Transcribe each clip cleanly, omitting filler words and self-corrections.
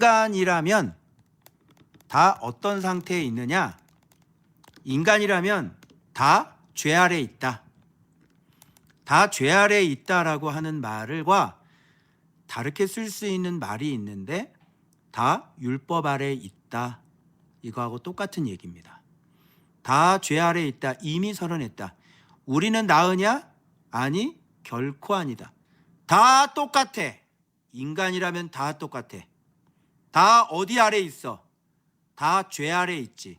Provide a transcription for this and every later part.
인간이라면 다 어떤 상태에 있느냐? 인간이라면 다 죄 아래에 있다. 다 죄 아래에 있다라고 하는 말과 다르게 쓸 수 있는 말이 있는데 다 율법 아래에 있다. 이거하고 똑같은 얘기입니다. 다 죄 아래에 있다. 이미 선언했다. 우리는 나으냐? 아니, 결코 아니다. 다 똑같아. 인간이라면 다 똑같아. 다 어디 아래 있어? 다 죄 아래 있지.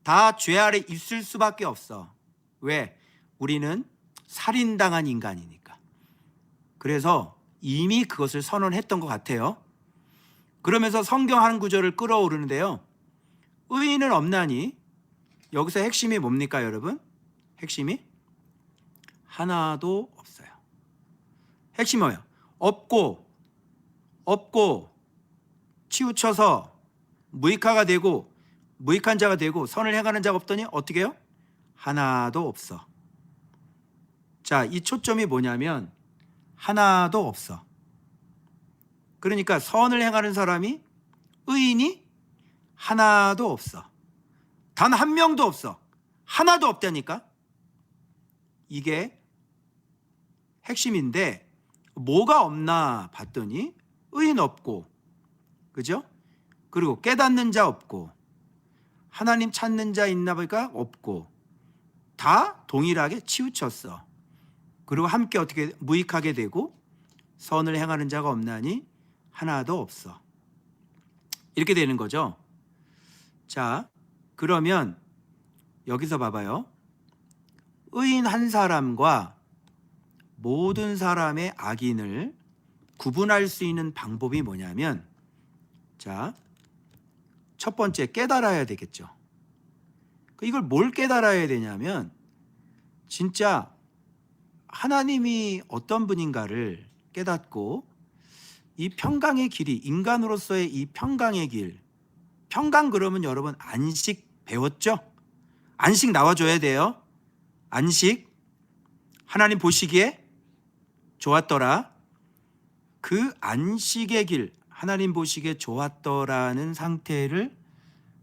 다 죄 아래 있을 수밖에 없어. 왜? 우리는 살인당한 인간이니까. 그래서 이미 그것을 선언했던 것 같아요. 그러면서 성경 한 구절을 끌어오르는데요. 의인은 없나니, 여기서 핵심이 뭡니까, 여러분? 핵심이 하나도 없어요. 핵심이 뭐예요? 없고 치우쳐서 무익화가 되고 무익한 자가 되고 선을 행하는 자가 없더니 어떻게 해요? 하나도 없어. 자, 이 초점이 뭐냐면 하나도 없어. 그러니까 선을 행하는 사람이, 의인이 하나도 없어. 단 한 명도 없어. 하나도 없다니까. 이게 핵심인데 뭐가 없나 봤더니 의인 없고, 그죠? 그리고 깨닫는 자 없고, 하나님 찾는 자 있나 보니까 없고, 다 동일하게 치우쳤어. 그리고 함께 어떻게 무익하게 되고 선을 행하는 자가 없나니 하나도 없어. 이렇게 되는 거죠. 자, 그러면 여기서 봐봐요. 의인 한 사람과 모든 사람의 악인을 구분할 수 있는 방법이 뭐냐면, 자, 첫 번째 깨달아야 되겠죠. 이걸 뭘 깨달아야 되냐면 진짜 하나님이 어떤 분인가를 깨닫고 이 평강의 길이, 인간으로서의 이 평강의 길, 평강 그러면 여러분 안식 배웠죠? 안식 나와줘야 돼요. 안식, 하나님 보시기에 좋았더라. 그 안식의 길, 하나님 보시기에 좋았더라는 상태를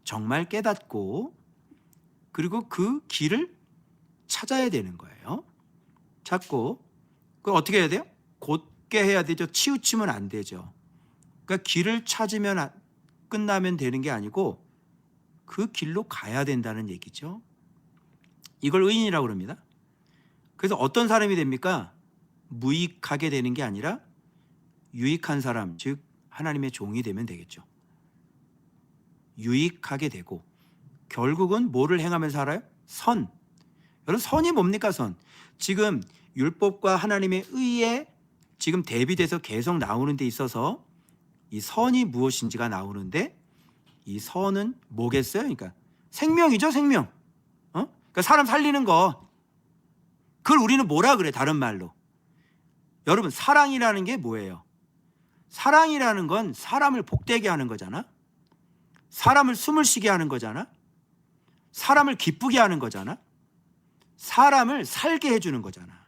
정말 깨닫고, 그리고 그 길을 찾아야 되는 거예요. 찾고, 그걸 어떻게 해야 돼요? 곧게 해야 되죠. 치우치면 안 되죠. 그러니까 길을 찾으면 끝나면 되는 게 아니고 그 길로 가야 된다는 얘기죠. 이걸 의인이라고 합니다. 그래서 어떤 사람이 됩니까? 무익하게 되는 게 아니라 유익한 사람, 즉 하나님의 종이 되면 되겠죠. 유익하게 되고, 결국은 뭐를 행하면서 살아요? 선. 여러분, 선이 뭡니까? 선. 지금 율법과 하나님의 의에 지금 대비돼서 계속 나오는 데 있어서 이 선이 무엇인지가 나오는데, 이 선은 뭐겠어요? 그러니까 생명이죠, 생명. 그러니까 사람 살리는 거. 그걸 우리는 뭐라 그래, 다른 말로. 여러분, 사랑이라는 게 뭐예요? 사랑이라는 건 사람을 복되게 하는 거잖아. 사람을 숨을 쉬게 하는 거잖아. 사람을 기쁘게 하는 거잖아. 사람을 살게 해주는 거잖아.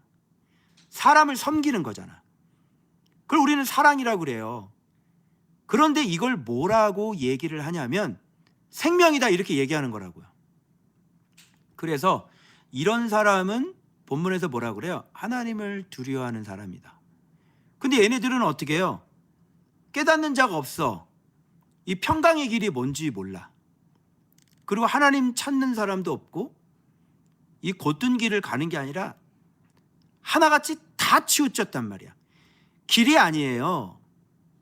사람을 섬기는 거잖아. 그걸 우리는 사랑이라고 그래요. 그런데 이걸 뭐라고 얘기를 하냐면 생명이다, 이렇게 얘기하는 거라고요. 그래서 이런 사람은 본문에서 뭐라고 그래요? 하나님을 두려워하는 사람이다. 근데 얘네들은 어떻게 해요? 깨닫는 자가 없어. 이 평강의 길이 뭔지 몰라. 그리고 하나님 찾는 사람도 없고, 이 곧든 길을 가는 게 아니라 하나같이 다 치우쳤단 말이야. 길이 아니에요.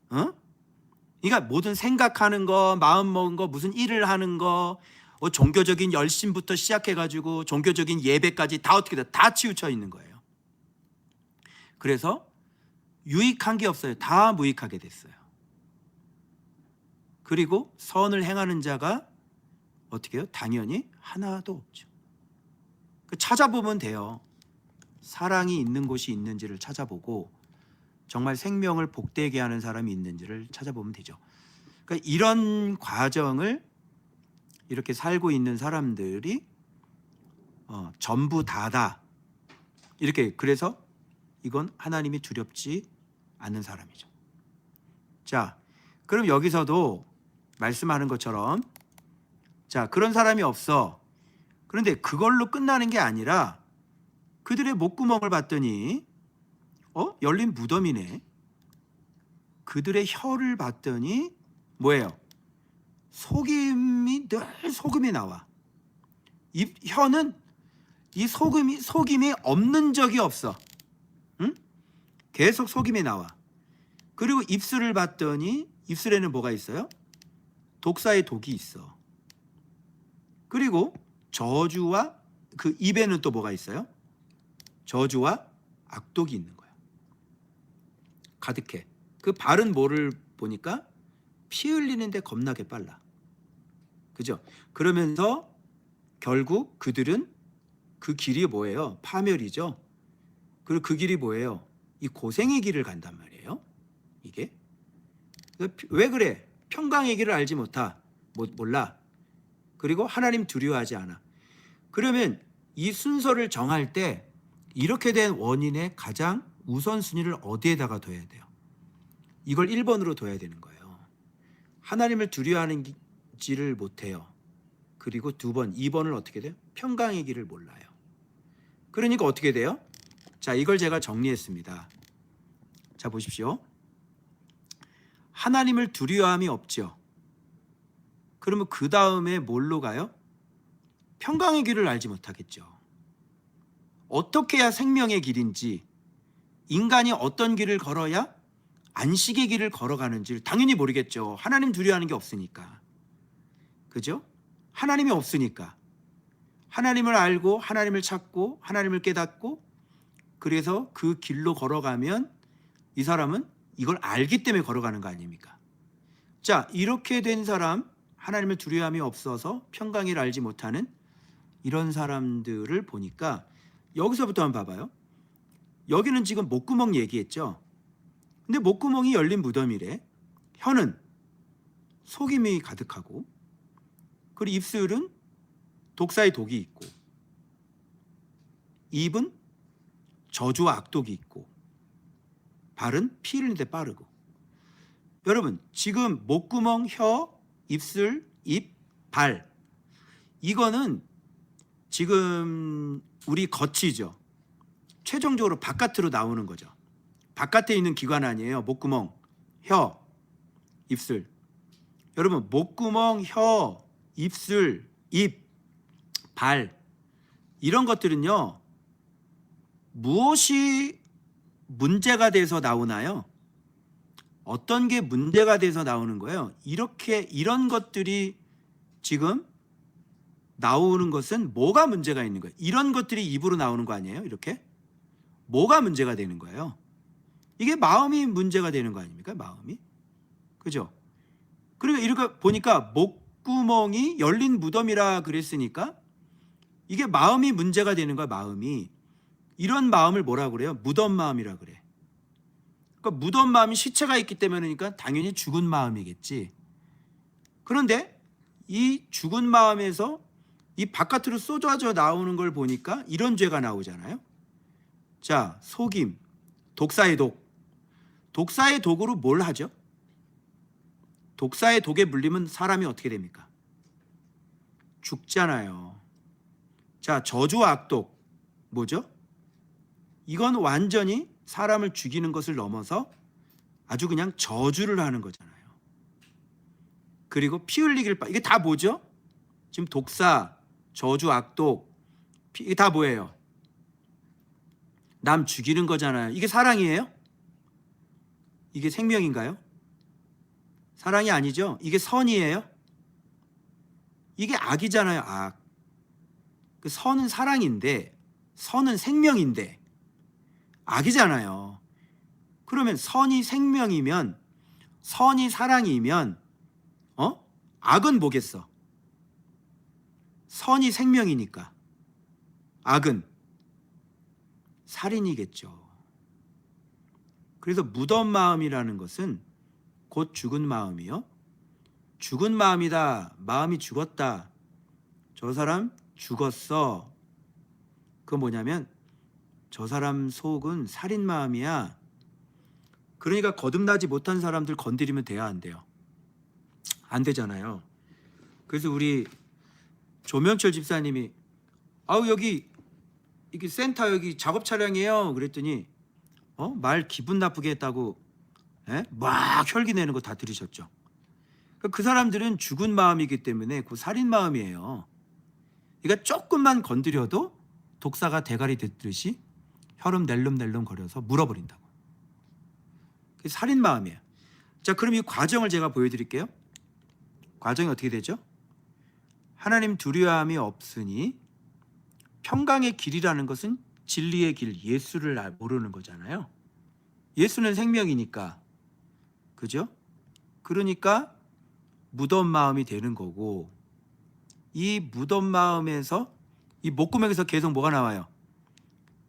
그러니까 모든 생각하는 거, 마음 먹은 거, 무슨 일을 하는 거, 종교적인 열심부터 시작해가지고 종교적인 예배까지 다 어떻게 돼? 다 치우쳐 있는 거예요. 그래서 유익한 게 없어요. 다 무익하게 됐어요. 그리고 선을 행하는 자가 어떻게 해요? 당연히 하나도 없죠. 찾아보면 돼요. 사랑이 있는 곳이 있는지를 찾아보고 정말 생명을 복되게 하는 사람이 있는지를 찾아보면 되죠. 그러니까 이런 과정을 이렇게 살고 있는 사람들이 전부 다다. 이렇게, 그래서 이건 하나님이 두렵지 않는 사람이죠. 자, 그럼 여기서도 말씀하는 것처럼 자, 그런 사람이 없어. 그런데 그걸로 끝나는 게 아니라 그들의 목구멍을 봤더니 열린 무덤이네. 그들의 혀를 봤더니 뭐예요? 속임이 늘 소금이 나와. 이 혀는 이 속임이 없는 적이 없어. 응? 계속 속임이 나와. 그리고 입술을 봤더니 입술에는 뭐가 있어요? 독사의 독이 있어. 그리고 저주와 그 입에는 또 뭐가 있어요? 저주와 악독이 있는 거야. 가득해. 그 발은 뭐를 보니까 피 흘리는데 겁나게 빨라. 그죠? 그러면서 결국 그들은 그 길이 뭐예요? 파멸이죠. 그리고 그 길이 뭐예요? 이 고생의 길을 간단 말이에요. 이게 왜 그래? 평강의 길을 알지 몰라. 그리고 하나님 두려워하지 않아. 그러면 이 순서를 정할 때 이렇게 된 원인의 가장 우선순위를 어디에다가 둬야 돼요? 이걸 1번으로 둬야 되는 거예요. 하나님을 두려워하는지를 못해요. 그리고 2번을 어떻게 돼요? 평강의 길을 몰라요. 그러니까 어떻게 돼요? 자, 이걸 제가 정리했습니다. 자, 보십시오. 하나님을 두려워함이 없죠. 그러면 그 다음에 뭘로 가요? 평강의 길을 알지 못하겠죠. 어떻게 해야 생명의 길인지, 인간이 어떤 길을 걸어야 안식의 길을 걸어가는지를 당연히 모르겠죠. 하나님 두려워하는 게 없으니까. 그죠? 하나님이 없으니까. 하나님을 알고 하나님을 찾고 하나님을 깨닫고 그래서 그 길로 걸어가면 이 사람은 이걸 알기 때문에 걸어가는 거 아닙니까? 자, 이렇게 된 사람, 하나님을 두려움이 없어서 평강을 알지 못하는 이런 사람들을 보니까 여기서부터 한번 봐봐요. 여기는 지금 목구멍 얘기했죠. 근데 목구멍이 열린 무덤이래. 혀는 속임이 가득하고 그리고 입술은 독사의 독이 있고 입은 저주와 악독이 있고 발은 피 흘리는데 빠르고. 여러분, 지금 목구멍, 혀, 입술, 입, 발 이거는 지금 우리 겉이죠. 최종적으로 바깥으로 나오는 거죠. 바깥에 있는 기관 아니에요. 목구멍, 혀, 입술. 여러분, 목구멍, 혀, 입술, 입, 발 이런 것들은요. 무엇이 문제가 돼서 나오나요? 어떤 게 문제가 돼서 나오는 거예요? 이런 것들이 지금 나오는 것은 뭐가 문제가 있는 거예요? 이런 것들이 입으로 나오는 거 아니에요? 이렇게? 뭐가 문제가 되는 거예요? 이게 마음이 문제가 되는 거 아닙니까? 마음이. 그죠? 그리고 이렇게 보니까 목구멍이 열린 무덤이라 그랬으니까 이게 마음이 문제가 되는 거야, 마음이. 이런 마음을 뭐라 그래요? 무덤 마음이라 그래. 그러니까 무덤 마음이 시체가 있기 때문이니까 당연히 죽은 마음이겠지. 그런데 이 죽은 마음에서 이 바깥으로 쏟아져 나오는 걸 보니까 이런 죄가 나오잖아요. 자, 속임, 독사의 독. 독사의 독으로 뭘 하죠? 독사의 독에 물리면 사람이 어떻게 됩니까? 죽잖아요. 자, 저주와 악독 뭐죠? 이건 완전히 사람을 죽이는 것을 넘어서 아주 그냥 저주를 하는 거잖아요. 그리고 피 흘리기를 이게 다 뭐죠? 지금 독사, 저주, 악독 이게 다 뭐예요? 남 죽이는 거잖아요. 이게 사랑이에요? 이게 생명인가요? 사랑이 아니죠? 이게 선이에요? 이게 악이잖아요. 악. 그 선은 사랑인데 선은 생명인데 악이잖아요. 그러면 선이 생명이면 선이 사랑이면 악은 뭐겠어? 선이 생명이니까 악은 살인이겠죠. 그래서 무덤 마음이라는 것은 곧 죽은 마음이요. 죽은 마음이다. 마음이 죽었다. 저 사람 죽었어. 그건 뭐냐면 저 사람 속은 살인 마음이야. 그러니까 거듭나지 못한 사람들 건드리면 돼야 안 돼요? 안 되잖아요. 그래서 우리 조명철 집사님이 아우 여기 이게 센터 여기 작업 차량이에요. 그랬더니 말 기분 나쁘게 했다고 막 혈기 내는 거 다 들으셨죠. 그 사람들은 죽은 마음이기 때문에 그 살인 마음이에요. 그러니까 조금만 건드려도 독사가 대가리 듣듯이 혈음 낼름낼름 거려서 물어버린다고. 그게 살인 마음이에요. 자, 그럼 이 과정을 제가 보여드릴게요. 과정이 어떻게 되죠? 하나님 두려움이 없으니 평강의 길이라는 것은 진리의 길, 예수를 모르는 거잖아요. 예수는 생명이니까. 그죠? 그러니까 무덤 마음이 되는 거고, 이 무덤 마음에서 이 목구멍에서 계속 뭐가 나와요?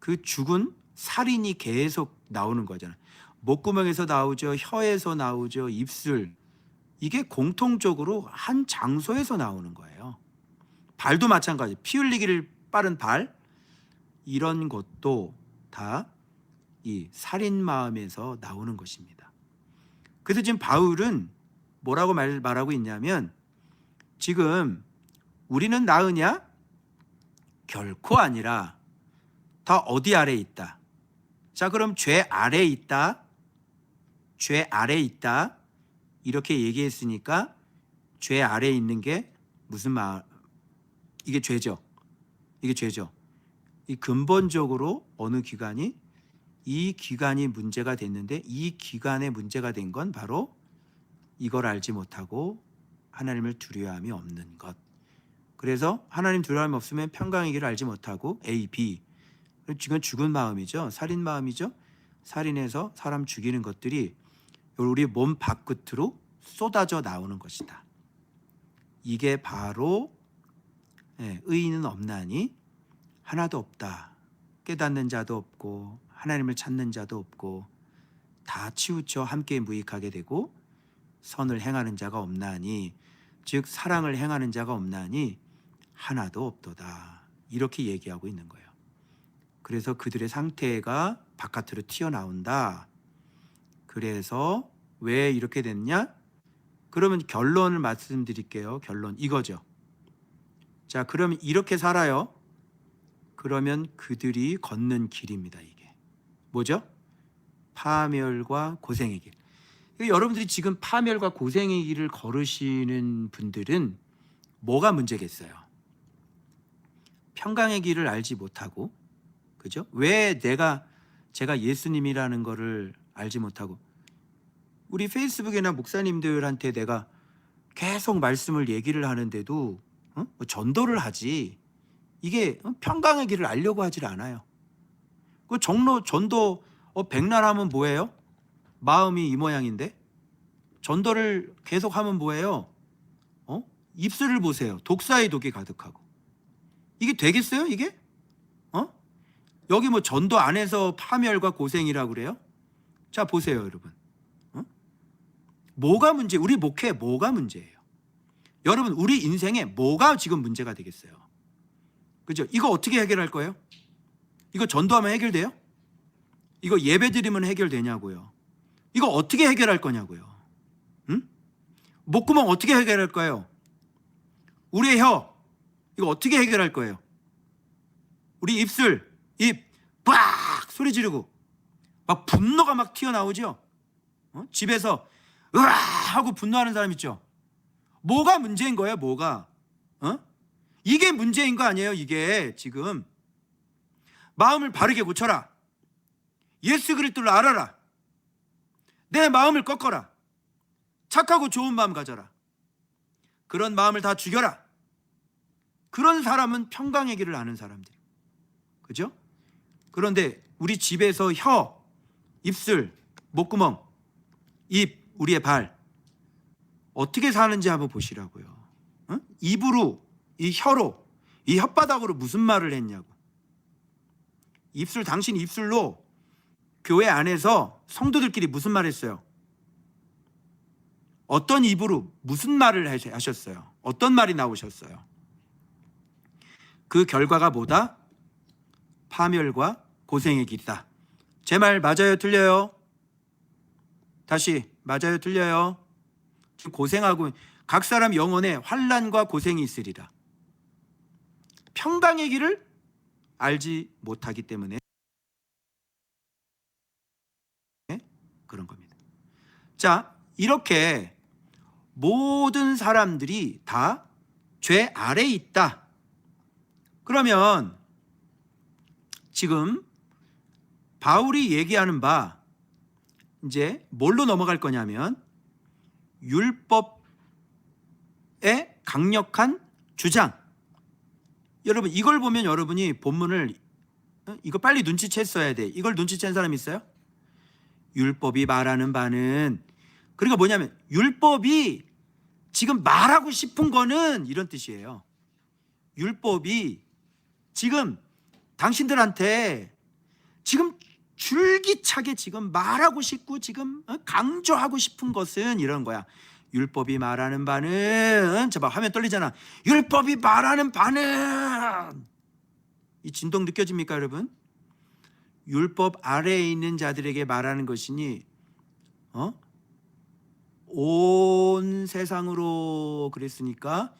그 죽은 살인이 계속 나오는 거잖아요. 목구멍에서 나오죠. 혀에서 나오죠. 입술. 이게 공통적으로 한 장소에서 나오는 거예요. 발도 마찬가지. 피 흘리기를 빠른 발, 이런 것도 다 이 살인 마음에서 나오는 것입니다. 그래서 지금 바울은 뭐라고 말하고 있냐면, 지금 우리는 나으냐? 결코 아니라 다 어디 아래에 있다. 자, 그럼 죄 아래에 있다. 죄 아래에 있다. 이렇게 얘기했으니까 죄 아래에 있는 게 무슨 말? 이게 죄죠. 이게 죄죠. 이 근본적으로 어느 기관이 이 기관이 문제가 됐는데, 이 기관에 문제가 된 건 바로 이걸 알지 못하고 하나님을 두려움이 없는 것. 그래서 하나님 두려움이 없으면 평강의 길을 알지 못하고 A, B. 지금 죽은 마음이죠. 살인 마음이죠. 살인해서 사람 죽이는 것들이 우리 몸 밖으로 쏟아져 나오는 것이다. 이게 바로 의인은 없나니 하나도 없다. 깨닫는 자도 없고 하나님을 찾는 자도 없고 다 치우쳐 함께 무익하게 되고 선을 행하는 자가 없나니, 즉 사랑을 행하는 자가 없나니 하나도 없도다. 이렇게 얘기하고 있는 거예요. 그래서 그들의 상태가 바깥으로 튀어나온다. 그래서 왜 이렇게 됐냐? 그러면 결론을 말씀드릴게요. 결론 이거죠. 자, 그러면 이렇게 살아요. 그러면 그들이 걷는 길입니다. 이게 뭐죠? 파멸과 고생의 길. 여러분들이 지금 파멸과 고생의 길을 걸으시는 분들은 뭐가 문제겠어요? 평강의 길을 알지 못하고, 그죠? 왜 제가 예수님이라는 거를 알지 못하고, 우리 페이스북이나 목사님들한테 내가 계속 말씀을 얘기를 하는데도 전도를 하지, 이게 평강의 길을 알려고 하질 않아요. 그 전도 백날하면 뭐예요? 마음이 이 모양인데 전도를 계속하면 뭐예요? 입술을 보세요. 독사의 독이 가득하고. 이게 되겠어요? 이게? 여기 뭐 전도 안에서 파멸과 고생이라고 그래요? 자, 보세요, 여러분. 뭐가 문제? 우리 목회 뭐가 문제예요? 여러분, 우리 인생에 뭐가 지금 문제가 되겠어요? 그죠? 이거 어떻게 해결할 거예요? 이거 전도하면 해결돼요? 이거 예배 드리면 해결되냐고요? 이거 어떻게 해결할 거냐고요? 응? 목구멍 어떻게 해결할 거예요? 우리의 혀 이거 어떻게 해결할 거예요? 우리 입술, 입 빡 소리 지르고 막 분노가 막 튀어나오죠? 집에서 으아 하고 분노하는 사람 있죠? 뭐가 문제인 거예요? 뭐가? 이게 문제인 거 아니에요? 이게 지금 마음을 바르게 고쳐라. 예수 그리스도를 알아라. 내 마음을 꺾어라. 착하고 좋은 마음 가져라. 그런 마음을 다 죽여라. 그런 사람은 평강의 길을 아는 사람들. 그죠? 그런데 우리 집에서 혀, 입술, 목구멍, 입, 우리의 발 어떻게 사는지 한번 보시라고요. 입으로, 이 혀로, 이 혓바닥으로 무슨 말을 했냐고. 입술, 당신 입술로 교회 안에서 성도들끼리 무슨 말 했어요? 어떤 입으로 무슨 말을 하셨어요? 어떤 말이 나오셨어요? 그 결과가 뭐다? 파멸과 고생의 길이다. 제 말 맞아요? 틀려요? 다시 맞아요? 틀려요? 지금 고생하고 각 사람 영혼에 환난과 고생이 있으리라. 평강의 길을 알지 못하기 때문에 그런 겁니다. 자, 이렇게 모든 사람들이 다 죄 아래에 있다. 그러면 지금 바울이 얘기하는 바 이제 뭘로 넘어갈 거냐면 율법의 강력한 주장. 여러분 이걸 보면 여러분이 본문을 이거 빨리 눈치챘어야 돼. 이걸 눈치챈 사람 있어요? 율법이 말하는 바는, 그러니까 뭐냐면 율법이 지금 말하고 싶은 거는 이런 뜻이에요. 율법이 지금 당신들한테 지금 줄기차게 지금 말하고 싶고 지금 강조하고 싶은 것은 이런 거야. 율법이 말하는 바는, 자 봐, 화면 떨리잖아. 율법이 말하는 바는, 이 진동 느껴집니까 여러분? 율법 아래에 있는 자들에게 말하는 것이니 온 세상으로 그랬으니까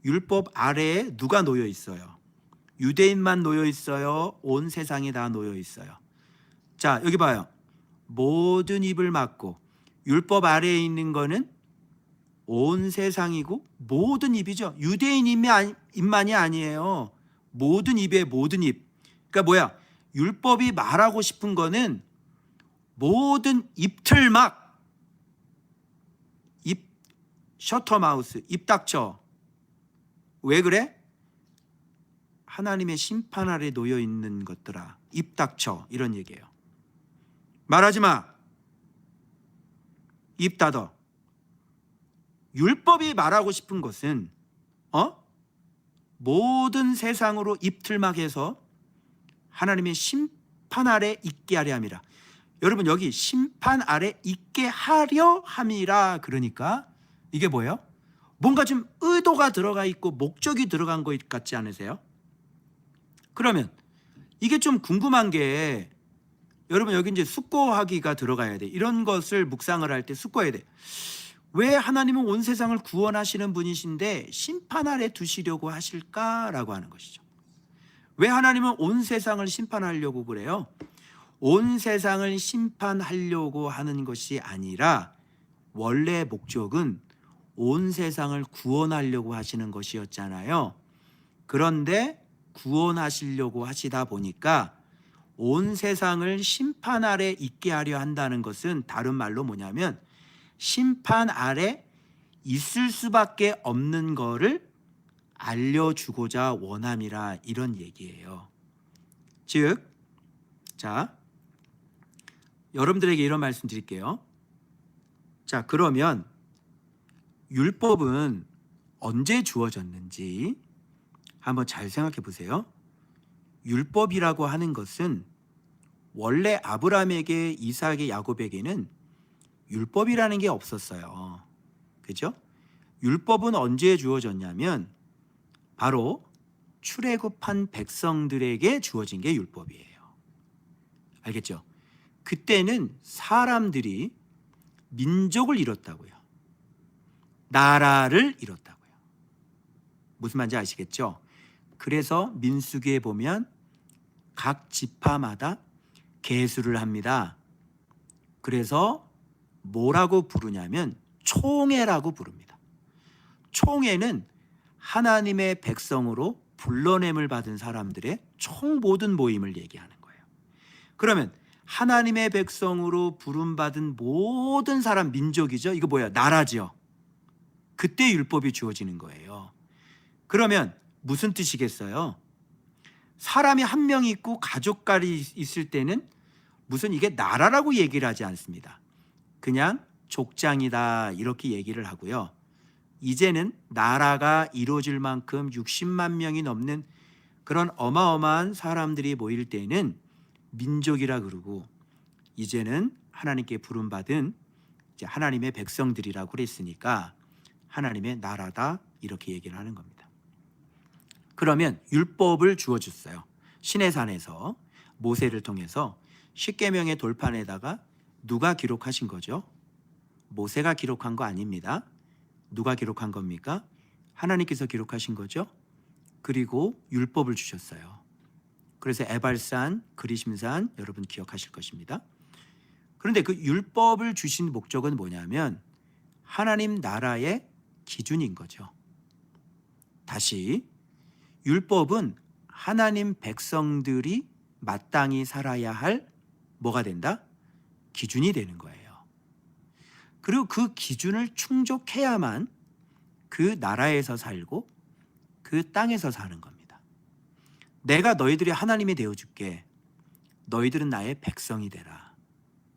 율법 아래에 누가 놓여 있어요? 유대인만 놓여 있어요? 온 세상이 다 놓여 있어요? 자, 여기 봐요. 모든 입을 막고, 율법 아래에 있는 거는 온 세상이고 모든 입이죠. 유대인 입만이 아니에요. 모든 입에 모든 입. 그러니까 뭐야? 율법이 말하고 싶은 거는 모든 입틀막, 입 셔터마우스, 입 닥쳐. 왜 그래? 하나님의 심판 아래 놓여 있는 것들아, 입 닥쳐, 이런 얘기예요. 말하지 마. 입 닫어. 율법이 말하고 싶은 것은 모든 세상으로 입틀막해서 하나님의 심판 아래 있게 하려 함이라. 여러분 여기 심판 아래 있게 하려 함이라, 그러니까 이게 뭐예요? 뭔가 좀 의도가 들어가 있고 목적이 들어간 것 같지 않으세요? 그러면 이게 좀 궁금한 게, 여러분 여기 이제 숙고하기가 들어가야 돼. 이런 것을 묵상을 할 때 숙고해야 돼. 왜 하나님은 온 세상을 구원하시는 분이신데 심판 아래 두시려고 하실까라고 하는 것이죠. 왜 하나님은 온 세상을 심판하려고 그래요? 온 세상을 심판하려고 하는 것이 아니라 원래 목적은 온 세상을 구원하려고 하시는 것이었잖아요. 그런데 구원하시려고 하시다 보니까 온 세상을 심판 아래 있게 하려 한다는 것은 다른 말로 뭐냐면 심판 아래 있을 수밖에 없는 거를 알려주고자 원함이라, 이런 얘기예요. 즉, 자, 여러분들에게 이런 말씀 드릴게요. 자, 그러면 율법은 언제 주어졌는지 한번 잘 생각해 보세요. 율법이라고 하는 것은 원래 아브라함에게, 이삭에게, 야곱에게는 율법이라는 게 없었어요. 그죠? 율법은 언제 주어졌냐면 바로 출애굽한 백성들에게 주어진 게 율법이에요. 알겠죠? 그때는 사람들이 민족을 이뤘다고요. 나라를 이뤘다고요. 무슨 말인지 아시겠죠? 그래서 민수기에 보면 각 지파마다 계수를 합니다. 그래서 뭐라고 부르냐면 총회라고 부릅니다. 총회는 하나님의 백성으로 불러냄을 받은 사람들의 총 모든 모임을 얘기하는 거예요. 그러면 하나님의 백성으로 부름받은 모든 사람, 민족이죠. 이거 뭐야? 나라죠. 그때 율법이 주어지는 거예요. 그러면 무슨 뜻이겠어요? 사람이 한 명 있고 가족까지 있을 때는 무슨 이게 나라라고 얘기를 하지 않습니다. 그냥 족장이다 이렇게 얘기를 하고요. 이제는 나라가 이루어질 만큼 60만 명이 넘는 그런 어마어마한 사람들이 모일 때는 민족이라 그러고, 이제는 하나님께 부름받은 이제 하나님의 백성들이라고 그랬으니까 하나님의 나라다 이렇게 얘기를 하는 겁니다. 그러면 율법을 주어줬어요. 시내산에서 모세를 통해서 십계명의 돌판에다가 누가 기록하신 거죠? 모세가 기록한 거 아닙니다. 누가 기록한 겁니까? 하나님께서 기록하신 거죠. 그리고 율법을 주셨어요. 그래서 에발산, 그리심산 여러분 기억하실 것입니다. 그런데 그 율법을 주신 목적은 뭐냐면 하나님 나라의 기준인 거죠. 다시, 율법은 하나님 백성들이 마땅히 살아야 할 뭐가 된다? 기준이 되는 거예요. 그리고 그 기준을 충족해야만 그 나라에서 살고 그 땅에서 사는 겁니다. 내가 너희들이 하나님이 되어줄게. 너희들은 나의 백성이 되라.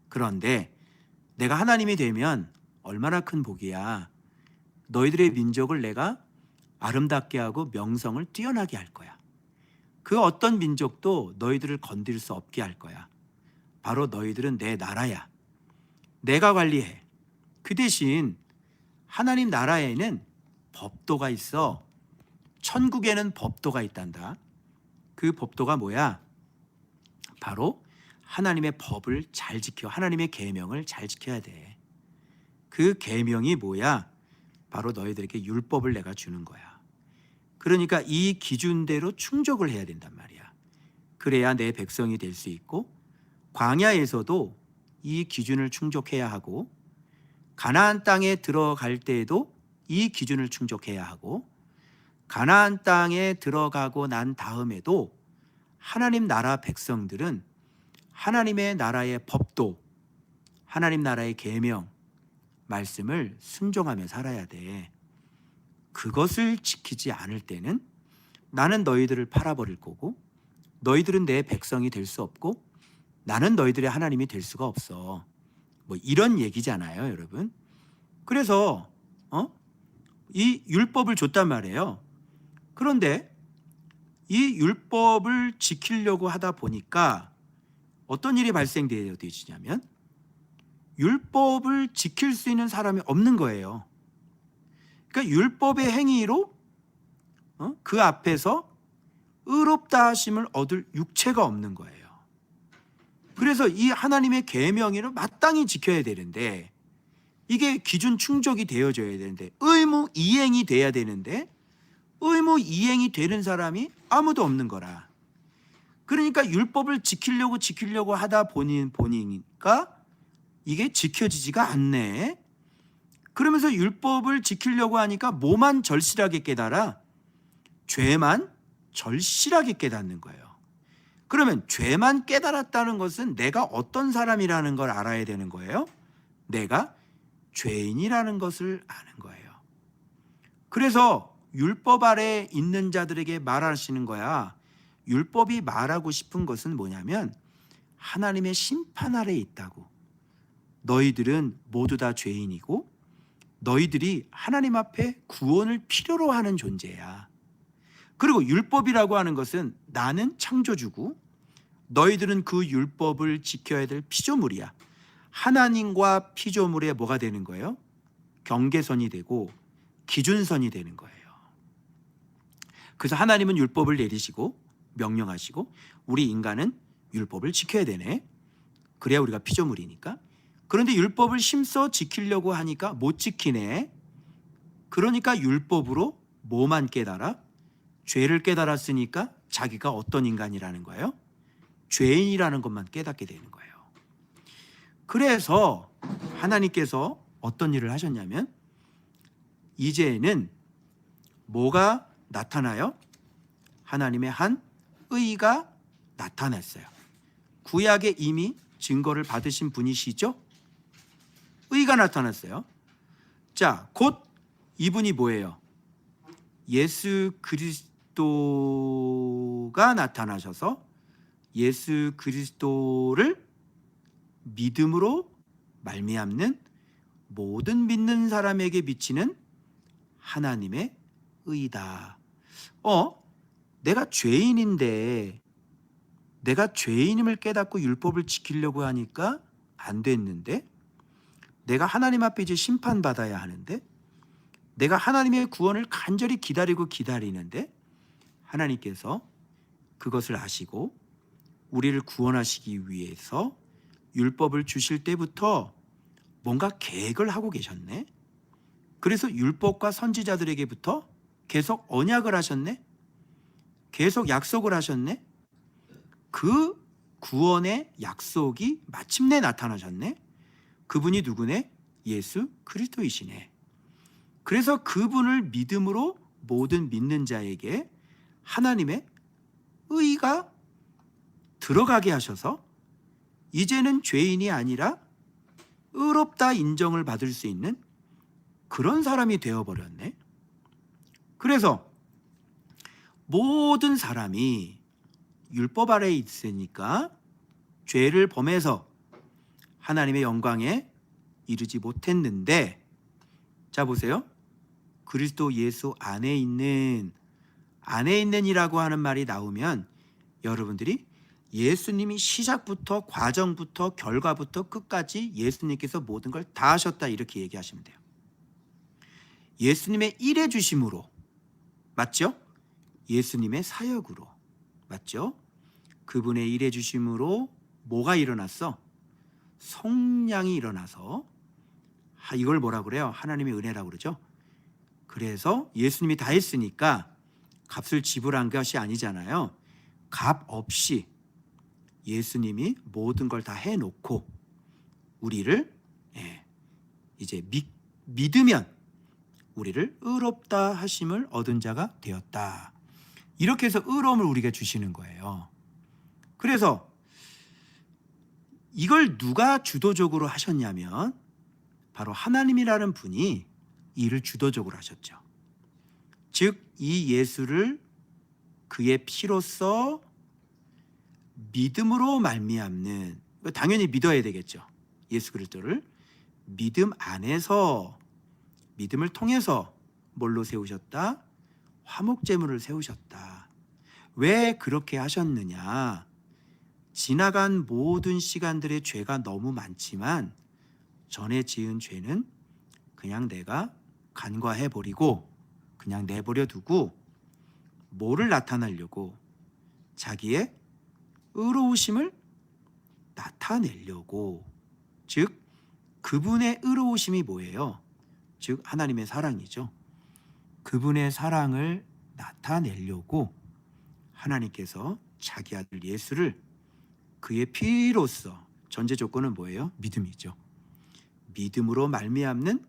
그런데 내가 하나님이 되면 얼마나 큰 복이야. 너희들의 민족을 내가 아름답게 하고 명성을 뛰어나게 할 거야. 그 어떤 민족도 너희들을 건드릴 수 없게 할 거야. 바로 너희들은 내 나라야. 내가 관리해. 그 대신 하나님 나라에는 법도가 있어. 천국에는 법도가 있단다. 그 법도가 뭐야? 바로 하나님의 법을 잘 지켜, 하나님의 계명을 잘 지켜야 돼. 그 계명이 뭐야? 바로 너희들에게 율법을 내가 주는 거야. 그러니까 이 기준대로 충족을 해야 된단 말이야. 그래야 내 백성이 될 수 있고, 광야에서도 이 기준을 충족해야 하고, 가나안 땅에 들어갈 때에도 이 기준을 충족해야 하고, 가나안 땅에 들어가고 난 다음에도 하나님 나라 백성들은 하나님의 나라의 법도, 하나님 나라의 계명, 말씀을 순종하며 살아야 돼. 그것을 지키지 않을 때는 나는 너희들을 팔아버릴 거고, 너희들은 내 백성이 될 수 없고, 나는 너희들의 하나님이 될 수가 없어. 뭐 이런 얘기잖아요, 여러분. 그래서 이 율법을 줬단 말이에요. 그런데 이 율법을 지키려고 하다 보니까 어떤 일이 발생되어지냐면 율법을 지킬 수 있는 사람이 없는 거예요. 그러니까 율법의 행위로 그 앞에서 의롭다 하심을 얻을 육체가 없는 거예요. 그래서 이 하나님의 계명을 마땅히 지켜야 되는데, 이게 기준 충족이 되어져야 되는데, 의무 이행이 돼야 되는데 의무 이행이 되는 사람이 아무도 없는 거라. 그러니까 율법을 지키려고 하다 보니까 이게 지켜지지가 않네. 그러면서 율법을 지키려고 하니까 뭐만 절실하게 깨달아? 죄만 절실하게 깨닫는 거예요. 그러면 죄만 깨달았다는 것은 내가 어떤 사람이라는 걸 알아야 되는 거예요. 내가 죄인이라는 것을 아는 거예요. 그래서 율법 아래 있는 자들에게 말하시는 거야. 율법이 말하고 싶은 것은 뭐냐면 하나님의 심판 아래 있다고. 너희들은 모두 다 죄인이고 너희들이 하나님 앞에 구원을 필요로 하는 존재야. 그리고 율법이라고 하는 것은 나는 창조주고 너희들은 그 율법을 지켜야 될 피조물이야. 하나님과 피조물의 뭐가 되는 거예요? 경계선이 되고 기준선이 되는 거예요. 그래서 하나님은 율법을 내리시고 명령하시고 우리 인간은 율법을 지켜야 되네. 그래야 우리가 피조물이니까. 그런데 율법을 힘써 지키려고 하니까 못 지키네. 그러니까 율법으로 뭐만 깨달아? 죄를 깨달았으니까 자기가 어떤 인간이라는 거예요? 죄인이라는 것만 깨닫게 되는 거예요. 그래서 하나님께서 어떤 일을 하셨냐면 이제는 뭐가 나타나요? 하나님의 한 의가 나타났어요. 구약에 이미 증거를 받으신 분이시죠? 의가 나타났어요. 자, 곧 이분이 뭐예요? 예수 그리스도가 나타나셔서 예수 그리스도를 믿음으로 말미암는 모든 믿는 사람에게 비치는 하나님의 의다. 내가 죄인인데 내가 죄인임을 깨닫고 율법을 지키려고 하니까 안 됐는데, 내가 하나님 앞에 이제 심판받아야 하는데, 내가 하나님의 구원을 간절히 기다리는데 하나님께서 그것을 아시고 우리를 구원하시기 위해서 율법을 주실 때부터 뭔가 계획을 하고 계셨네. 그래서 율법과 선지자들에게부터 계속 언약을 하셨네. 계속 약속을 하셨네. 그 구원의 약속이 마침내 나타나셨네. 그분이 누구네? 예수 그리스도이시네. 그래서 그분을 믿음으로 모든 믿는 자에게 하나님의 의가 들어가게 하셔서 이제는 죄인이 아니라 의롭다 인정을 받을 수 있는 그런 사람이 되어버렸네. 그래서 모든 사람이 율법 아래에 있으니까 죄를 범해서 하나님의 영광에 이르지 못했는데, 자 보세요. 그리스도 예수 안에 있는이라고 하는 말이 나오면 여러분들이 예수님이 시작부터 과정부터 결과부터 끝까지 예수님께서 모든 걸 다 하셨다 이렇게 얘기하시면 돼요. 예수님의 일해 주심으로, 맞죠? 예수님의 사역으로, 맞죠? 그분의 일해 주심으로 뭐가 일어났어? 성량이 일어나서, 이걸 뭐라 그래요? 하나님의 은혜라고 그러죠. 그래서 예수님이 다 했으니까 값을 지불한 것이 아니잖아요. 값 없이 예수님이 모든 걸 다 해놓고 우리를 이제 믿으면 우리를 의롭다 하심을 얻은 자가 되었다. 이렇게 해서 의로움을 우리가 주시는 거예요. 그래서 이걸 누가 주도적으로 하셨냐면 바로 하나님이라는 분이 이를 주도적으로 하셨죠. 즉 이 예수를 그의 피로써 믿음으로 말미암는, 당연히 믿어야 되겠죠. 예수 그리스도를 믿음 안에서, 믿음을 통해서 뭘로 세우셨다? 화목제물을 세우셨다. 왜 그렇게 하셨느냐? 지나간 모든 시간들의 죄가 너무 많지만 전에 지은 죄는 그냥 내가 간과해버리고 그냥 내버려 두고 뭐를 나타내려고? 자기의 의로우심을 나타내려고. 즉 그분의 의로우심이 뭐예요? 즉 하나님의 사랑이죠. 그분의 사랑을 나타내려고 하나님께서 자기 아들 예수를 그의 피로써, 전제 조건은 뭐예요? 믿음이죠. 믿음으로 말미암는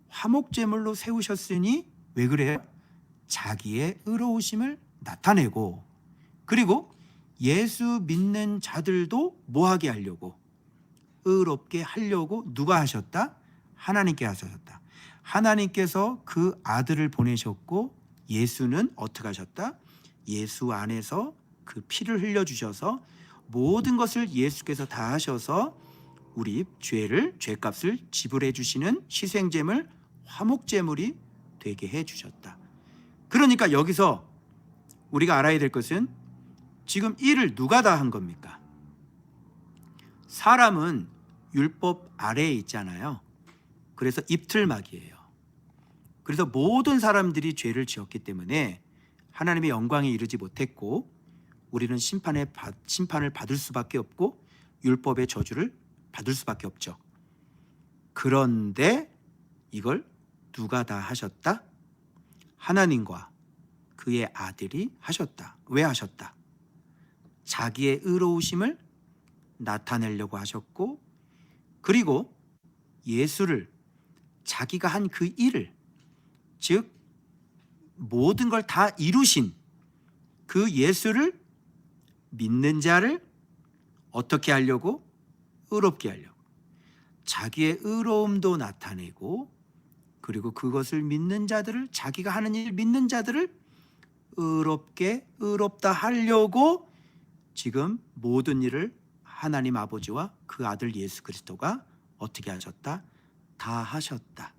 화목제물로 세우셨으니 왜 그래요? 자기의 의로우심을 나타내고, 그리고 예수 믿는 자들도 뭐하게 하려고? 의롭게 하려고. 누가 하셨다? 하나님께 하셨다. 하나님께서 그 아들을 보내셨고 예수는 어떻게 하셨다? 예수 안에서 그 피를 흘려주셔서 모든 것을 예수께서 다 하셔서 우리 죄값을 지불해 주시는 희생제물, 화목제물이 되게 해 주셨다. 그러니까 여기서 우리가 알아야 될 것은 지금 일을 누가 다 한 겁니까? 사람은 율법 아래에 있잖아요. 그래서 입틀막이에요. 그래서 모든 사람들이 죄를 지었기 때문에 하나님의 영광에 이르지 못했고 우리는 심판을 받을 수밖에 없고 율법의 저주를 받을 수밖에 없죠. 그런데 이걸 누가 다 하셨다? 하나님과 그의 아들이 하셨다. 왜 하셨다? 자기의 의로우심을 나타내려고 하셨고, 그리고 예수를, 자기가 한 그 일을, 즉 모든 걸 다 이루신 그 예수를 믿는 자를 어떻게 하려고? 의롭게 하려고. 자기의 의로움도 나타내고, 그리고 그것을 믿는 자들을, 자기가 하는 일 믿는 자들을 의롭다 하려고 지금 모든 일을 하나님 아버지와 그 아들 예수 그리스도가 어떻게 하셨다? 다 하셨다.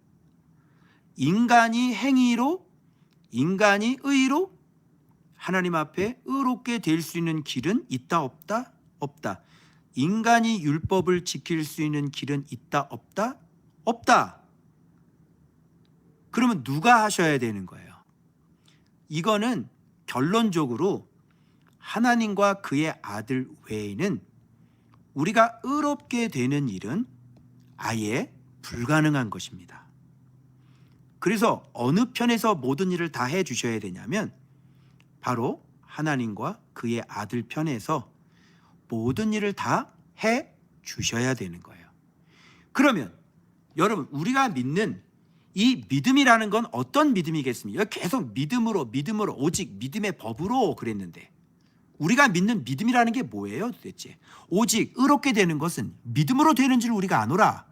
인간이 행위로, 인간이 의로 하나님 앞에 의롭게 될 수 있는 길은 있다 없다? 없다. 인간이 율법을 지킬 수 있는 길은 있다 없다? 없다. 그러면 누가 하셔야 되는 거예요? 이거는 결론적으로 하나님과 그의 아들 외에는 우리가 의롭게 되는 일은 아예 불가능한 것입니다. 그래서 어느 편에서 모든 일을 다 해 주셔야 되냐면 바로 하나님과 그의 아들 편에서 모든 일을 다 해 주셔야 되는 거예요. 그러면 여러분, 우리가 믿는 이 믿음이라는 건 어떤 믿음이겠습니까? 계속 믿음으로 오직 믿음의 법으로 그랬는데 우리가 믿는 믿음이라는 게 뭐예요 도대체? 오직 의롭게 되는 것은 믿음으로 되는 줄 우리가 아노라.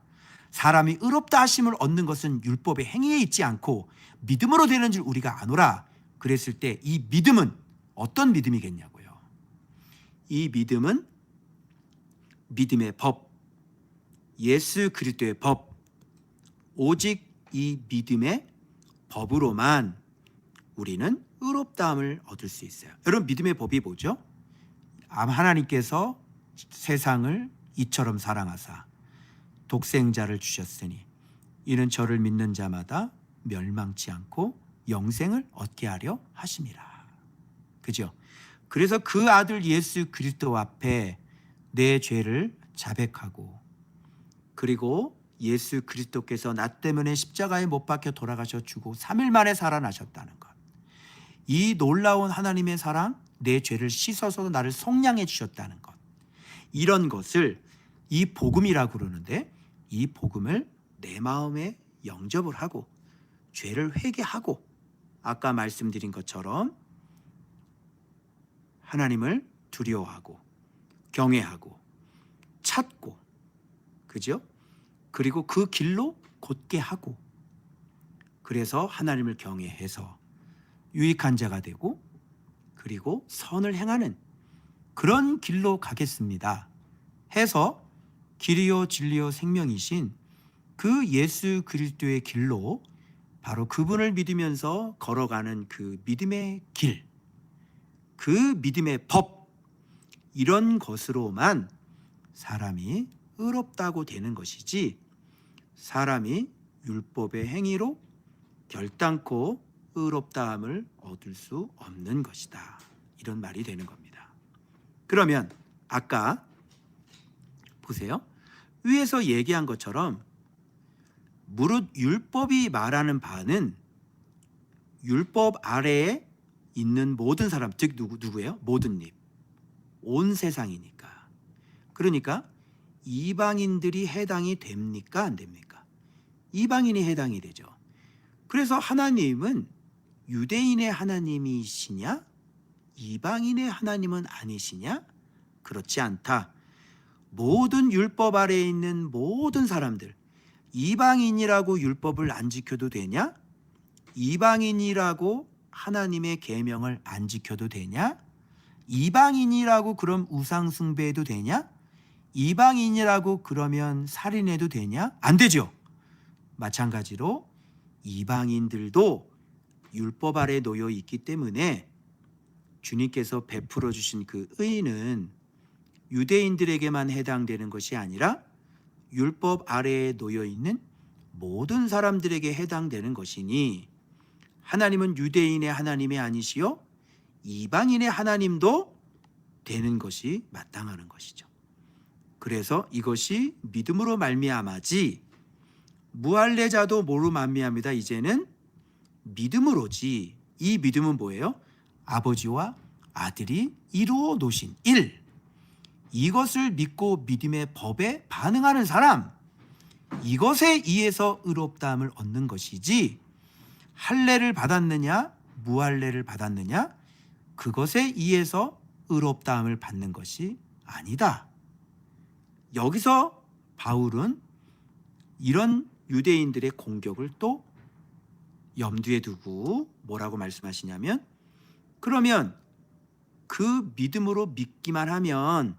사람이 의롭다 하심을 얻는 것은 율법의 행위에 있지 않고 믿음으로 되는 줄 우리가 아노라. 그랬을 때 이 믿음은 어떤 믿음이겠냐고요. 이 믿음은 믿음의 법, 예수 그리스도의 법, 오직 이 믿음의 법으로만 우리는 의롭다함을 얻을 수 있어요. 여러분, 믿음의 법이 뭐죠? 하나님께서 세상을 이처럼 사랑하사 독생자를 주셨으니 이는 저를 믿는 자마다 멸망치 않고 영생을 얻게 하려 하심이라. 그죠? 그래서 그 아들 예수 그리스도 앞에 내 죄를 자백하고, 그리고 예수 그리스도께서 나 때문에 십자가에 못 박혀 돌아가셔 주고 3일 만에 살아나셨다는 것, 이 놀라운 하나님의 사랑, 내 죄를 씻어서 나를 속량해 주셨다는 것, 이런 것을 이 복음이라고 그러는데, 이 복음을 내 마음에 영접을 하고 죄를 회개하고 아까 말씀드린 것처럼 하나님을 두려워하고 경외하고 찾고, 그죠? 그리고 그 길로 곧게 하고, 그래서 하나님을 경외해서 유익한 자가 되고, 그리고 선을 행하는 그런 길로 가겠습니다 해서 길이요 진리요 생명이신 그 예수 그리스도의 길로, 바로 그분을 믿으면서 걸어가는 그 믿음의 길, 그 믿음의 법, 이런 것으로만 사람이 의롭다고 되는 것이지, 사람이 율법의 행위로 결단코 의롭다함을 얻을 수 없는 것이다, 이런 말이 되는 겁니다. 그러면 아까 보세요. 위에서 얘기한 것처럼 무릇 율법이 말하는 바는 율법 아래에 있는 모든 사람, 즉 누구예요? 모든 립, 온 세상이니까. 그러니까 이방인들이 해당이 됩니까? 안 됩니까? 이방인이 해당이 되죠. 그래서 하나님은 유대인의 하나님이시냐? 이방인의 하나님은 아니시냐? 그렇지 않다. 모든 율법 아래에 있는 모든 사람들, 이방인이라고 율법을 안 지켜도 되냐? 이방인이라고 하나님의 계명을 안 지켜도 되냐? 이방인이라고 그럼 우상 숭배해도 되냐? 이방인이라고 그러면 살인해도 되냐? 안 되죠. 마찬가지로 이방인들도 율법 아래 놓여 있기 때문에 주님께서 베풀어 주신 그 의는 유대인들에게만 해당되는 것이 아니라 율법 아래에 놓여 있는 모든 사람들에게 해당되는 것이니, 하나님은 유대인의 하나님이 아니시요 이방인의 하나님도 되는 것이 마땅한 것이죠. 그래서 이것이 믿음으로 말미암아지, 무할례자도 뭐로 말미암이다, 이제는 믿음으로지. 이 믿음은 뭐예요? 아버지와 아들이 이루어 놓으신 일, 이것을 믿고 믿음의 법에 반응하는 사람, 이것에 의해서 의롭다함을 얻는 것이지, 할례를 받았느냐 무할례를 받았느냐 그것에 의해서 의롭다함을 받는 것이 아니다. 여기서 바울은 이런 유대인들의 공격을 또 염두에 두고 뭐라고 말씀하시냐면, 그러면 그 믿음으로 믿기만 하면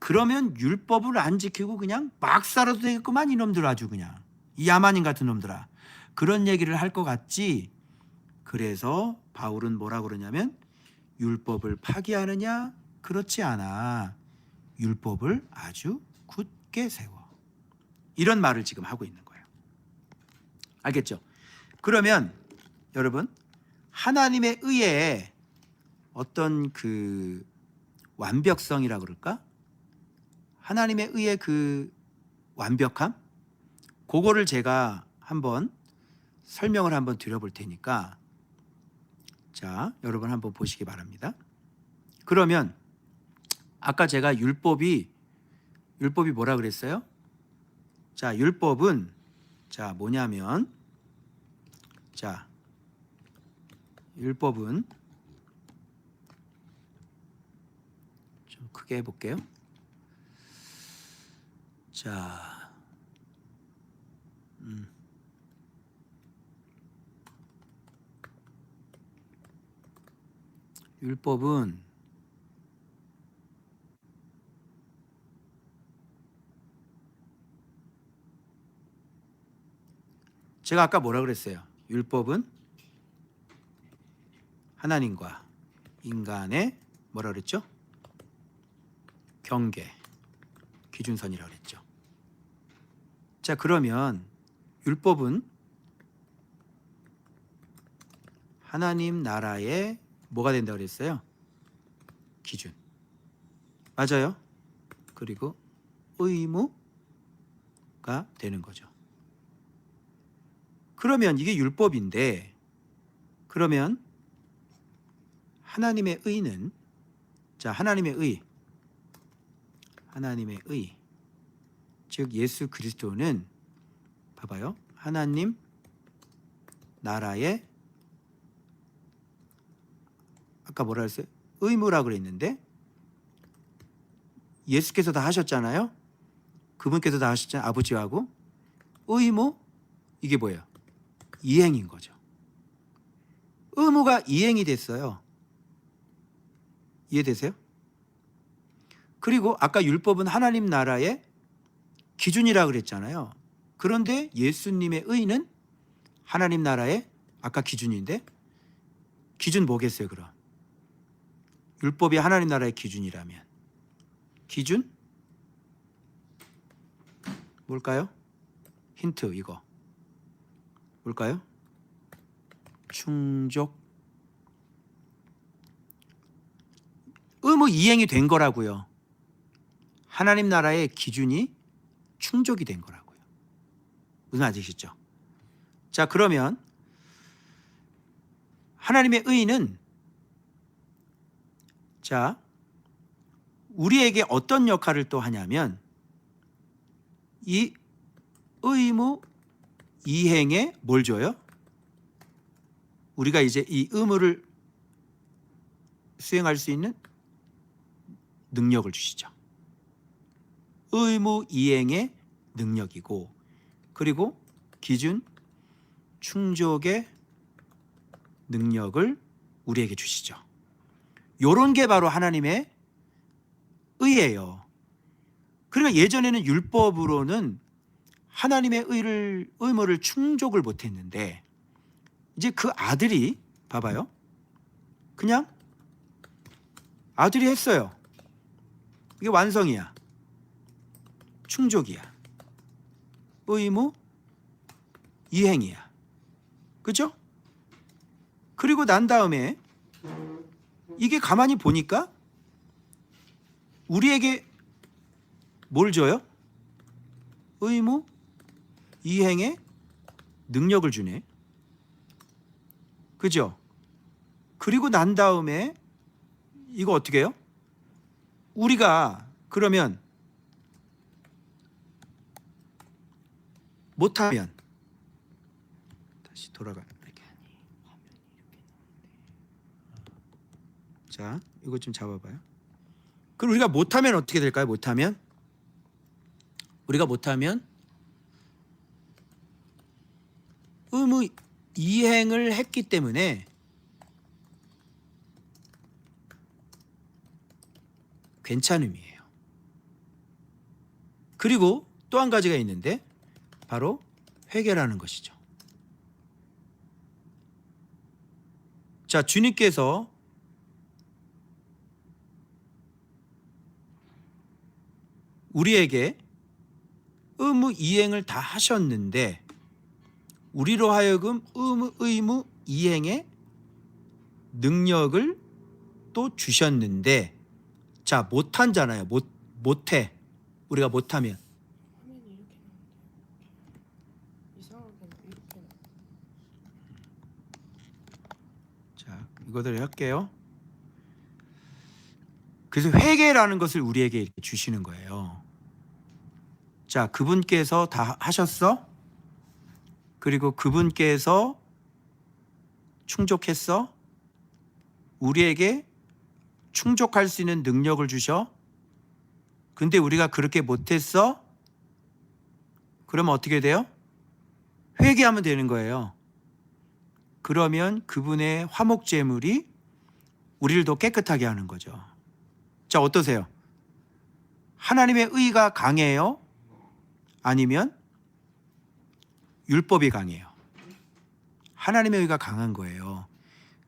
그러면 율법을 안 지키고 그냥 막 살아도 되겠구만, 이놈들 아주 그냥 이 야만인 같은 놈들아, 그런 얘기를 할 것 같지. 그래서 바울은 뭐라고 그러냐면, 율법을 파기하느냐? 그렇지 않아. 율법을 아주 굳게 세워. 이런 말을 지금 하고 있는 거예요. 알겠죠? 그러면 여러분, 하나님의 의에 어떤 그 완벽성이라 그럴까? 하나님의 의의 그 완벽함? 그거를 제가 한번 설명을 한번 드려볼 테니까 자, 여러분 한번 보시기 바랍니다. 그러면 아까 제가 율법이 뭐라 그랬어요? 자, 율법은 자, 뭐냐면 자, 율법은 좀 크게 해 볼게요. 자, 율법은 제가 아까 뭐라 그랬어요? 율법은 하나님과 인간의 뭐라 그랬죠? 경계, 기준선이라고 그랬죠. 자, 그러면 율법은 하나님 나라의 뭐가 된다고 그랬어요? 기준. 맞아요. 그리고 의무가 되는 거죠. 그러면 이게 율법인데 그러면 하나님의 의는 자, 하나님의 의 즉 예수 그리스도는 봐봐요. 하나님 나라의 아까 뭐라 했어요? 의무라고 그랬는데 예수께서 다 하셨잖아요. 그분께서 다 하셨잖아요. 아버지하고. 의무 이게 뭐예요? 이행인 거죠. 의무가 이행이 됐어요. 이해되세요? 그리고 아까 율법은 하나님 나라의 기준이라고 그랬잖아요. 그런데 예수님의 의는 하나님 나라의 아까 기준인데 기준 뭐겠어요, 그럼? 율법이 하나님 나라의 기준이라면 기준? 뭘까요? 힌트 이거 뭘까요? 충족. 의무 이행이 된 거라고요. 하나님 나라의 기준이 충족이 된 거라고요. 무슨 말인지 아시죠? 자, 그러면 하나님의 의는 자, 우리에게 어떤 역할을 또 하냐면 이 의무 이행에 뭘 줘요? 우리가 이제 이 의무를 수행할 수 있는 능력을 주시죠. 의무 이행의 능력이고 그리고 기준 충족의 능력을 우리에게 주시죠. 요런 게 바로 하나님의 의예요. 그러니까 예전에는 율법으로는 하나님의 의무를 충족을 못했는데 이제 그 아들이 봐봐요. 그냥 아들이 했어요. 이게 완성이야. 충족이야. 의무 이행이야. 그죠? 그리고 난 다음에 이게 가만히 보니까 우리에게 뭘 줘요? 의무 이행의 능력을 주네. 그죠? 그리고 난 다음에 이거 어떻게 해요? 우리가 그러면 못하면 다시 돌아가. 자, 이거 좀 잡아봐요. 그럼 우리가 못하면 어떻게 될까요? 우리가 못하면 의무 이행을 했기 때문에 괜찮음이에요. 그리고 또 한 가지가 있는데 바로 회개라는 것이죠. 자, 주님께서 우리에게 의무 이행을 다 하셨는데 우리로 하여금 의무 이행의 능력을 또 주셨는데 자, 못한잖아요. 못해. 우리가 못하면 화면이 이렇게 나오는데 이상하게 이렇게 나와. 이거들 할게요. 그래서 회개라는 것을 우리에게 이렇게 주시는 거예요. 자, 그분께서 다 하셨어? 그리고 그분께서 충족했어? 우리에게 충족할 수 있는 능력을 주셔? 근데 우리가 그렇게 못했어? 그러면 어떻게 돼요? 회개하면 되는 거예요. 그러면 그분의 화목제물이 우리를 더 깨끗하게 하는 거죠. 자, 어떠세요? 하나님의 의가 강해요? 아니면 율법이 강해요? 하나님의 의가 강한 거예요.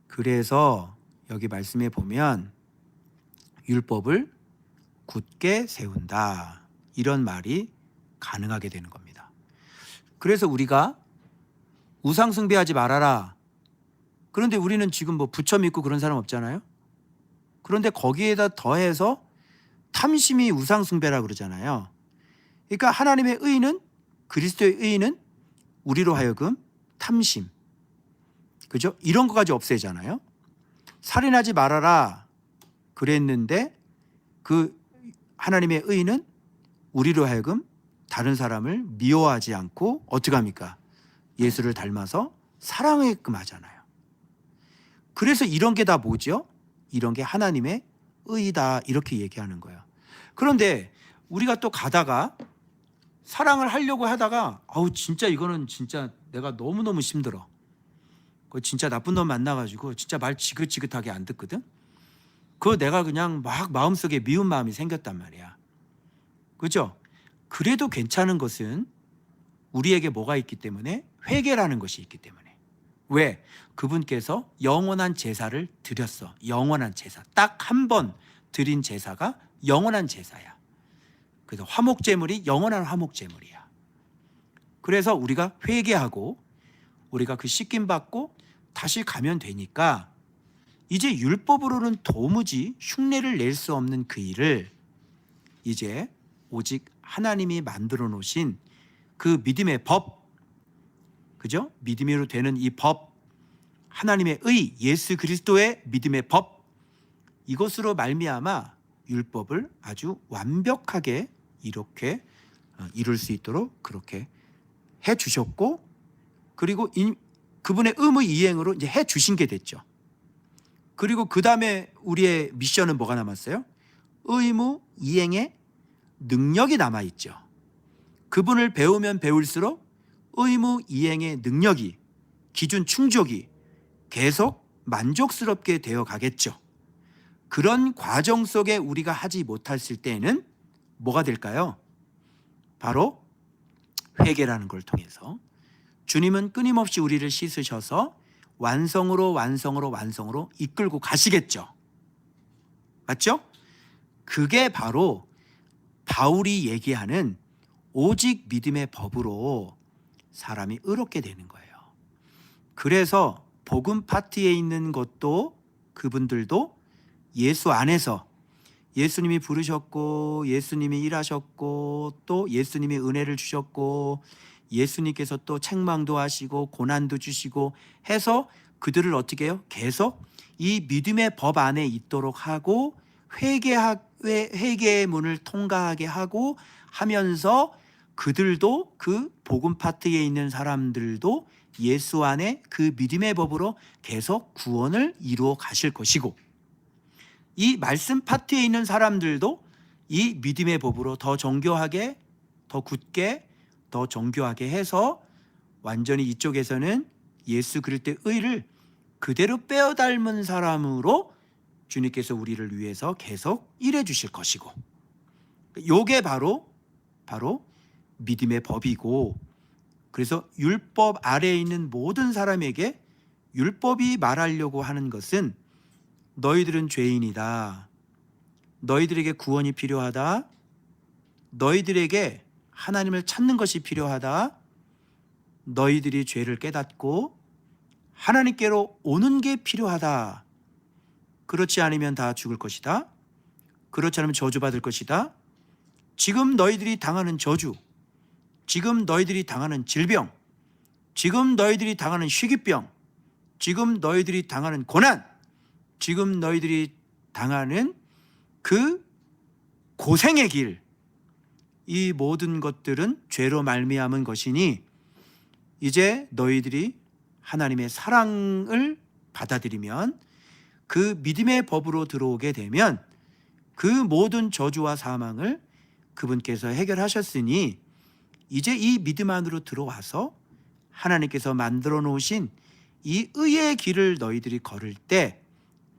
그래서 여기 말씀에 보면 율법을 굳게 세운다, 이런 말이 가능하게 되는 겁니다. 그래서 우리가 우상 숭배하지 말아라. 그런데 우리는 지금 뭐 부처 믿고 그런 사람 없잖아요. 그런데 거기에다 더해서 탐심이 우상 숭배라 그러잖아요. 그러니까 하나님의 의는, 그리스도의 의는 우리로 하여금 탐심, 그죠? 이런 거까지 없애잖아요. 살인하지 말아라 그랬는데 그 하나님의 의는 우리로 하여금 다른 사람을 미워하지 않고 어떻게 합니까? 예수를 닮아서 사랑하게끔 하잖아요. 그래서 이런 게 다 뭐죠? 이런 게 하나님의 의다, 이렇게 얘기하는 거예요. 그런데 우리가 또 가다가 사랑을 하려고 하다가 진짜 이거는 진짜 내가 너무너무 힘들어. 진짜 나쁜 놈 만나가지고 진짜 말 지긋지긋하게 안 듣거든. 그거 내가 그냥 막 마음속에 미운 마음이 생겼단 말이야. 그죠? 그래도 괜찮은 것은 우리에게 뭐가 있기 때문에? 회개라는 것이 있기 때문에. 왜? 그분께서 영원한 제사를 드렸어. 영원한 제사. 딱 한 번 드린 제사가 영원한 제사야. 그래서 화목제물이 영원한 화목제물이야. 그래서 우리가 회개하고 우리가 그 씻김 받고 다시 가면 되니까 이제 율법으로는 도무지 흉내를 낼 수 없는 그 일을 이제 오직 하나님이 만들어 놓으신 그 믿음의 법, 그죠? 믿음으로 되는 이 법, 하나님의 의, 예수 그리스도의 믿음의 법, 이것으로 말미암아 율법을 아주 완벽하게 이렇게 이룰 수 있도록 그렇게 해 주셨고, 그리고 그분의 의무 이행으로 이제 해 주신 게 됐죠. 그리고 그 다음에 우리의 미션은 뭐가 남았어요? 의무 이행의 능력이 남아있죠. 그분을 배우면 배울수록 의무 이행의 능력이, 기준 충족이 계속 만족스럽게 되어 가겠죠. 그런 과정 속에 우리가 하지 못했을 때에는 뭐가 될까요? 바로 회개라는 걸 통해서 주님은 끊임없이 우리를 씻으셔서 완성으로 이끌고 가시겠죠. 맞죠? 그게 바로 바울이 얘기하는 오직 믿음의 법으로 사람이 의롭게 되는 거예요. 그래서 복음 파트에 있는 것도 그분들도 예수 안에서 예수님이 부르셨고 예수님이 일하셨고 또 예수님이 은혜를 주셨고 예수님께서 또 책망도 하시고 고난도 주시고 해서 그들을 어떻게 해요? 계속 이 믿음의 법 안에 있도록 하고 회개의 문을 통과하게 하고 하면서 그들도 그 복음 파트에 있는 사람들도 예수 안에 그 믿음의 법으로 계속 구원을 이루어 가실 것이고, 이 말씀 파트에 있는 사람들도 이 믿음의 법으로 더 정교하게, 더 굳게, 더 정교하게 해서 완전히 이쪽에서는 예수 그리스도의 의를 그대로 빼어 닮은 사람으로 주님께서 우리를 위해서 계속 일해 주실 것이고, 요게 바로 믿음의 법이고, 그래서 율법 아래에 있는 모든 사람에게 율법이 말하려고 하는 것은 너희들은 죄인이다, 너희들에게 구원이 필요하다, 너희들에게 하나님을 찾는 것이 필요하다, 너희들이 죄를 깨닫고 하나님께로 오는 게 필요하다, 그렇지 않으면 다 죽을 것이다, 그렇지 않으면 저주받을 것이다, 지금 너희들이 당하는 저주, 지금 너희들이 당하는 질병, 지금 너희들이 당하는 희귀병, 지금 너희들이 당하는 고난, 지금 너희들이 당하는 그 고생의 길, 이 모든 것들은 죄로 말미암은 것이니 이제 너희들이 하나님의 사랑을 받아들이면 그 믿음의 법으로 들어오게 되면 그 모든 저주와 사망을 그분께서 해결하셨으니 이제 이 믿음 안으로 들어와서 하나님께서 만들어 놓으신 이 의의 길을 너희들이 걸을 때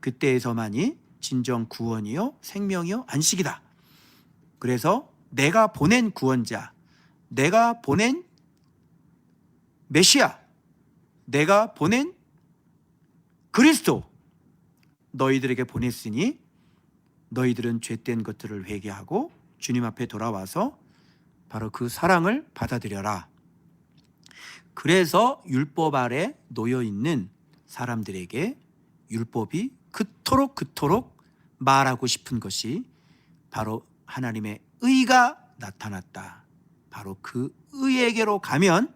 그때에서만이 진정 구원이요 생명이요 안식이다. 그래서 내가 보낸 구원자, 내가 보낸 메시아, 내가 보낸 그리스도 너희들에게 보냈으니 너희들은 죄된 것들을 회개하고 주님 앞에 돌아와서 바로 그 사랑을 받아들여라. 그래서 율법 아래 놓여 있는 사람들에게 율법이 그토록 말하고 싶은 것이 바로 하나님의 의가 나타났다. 바로 그 의에게로 가면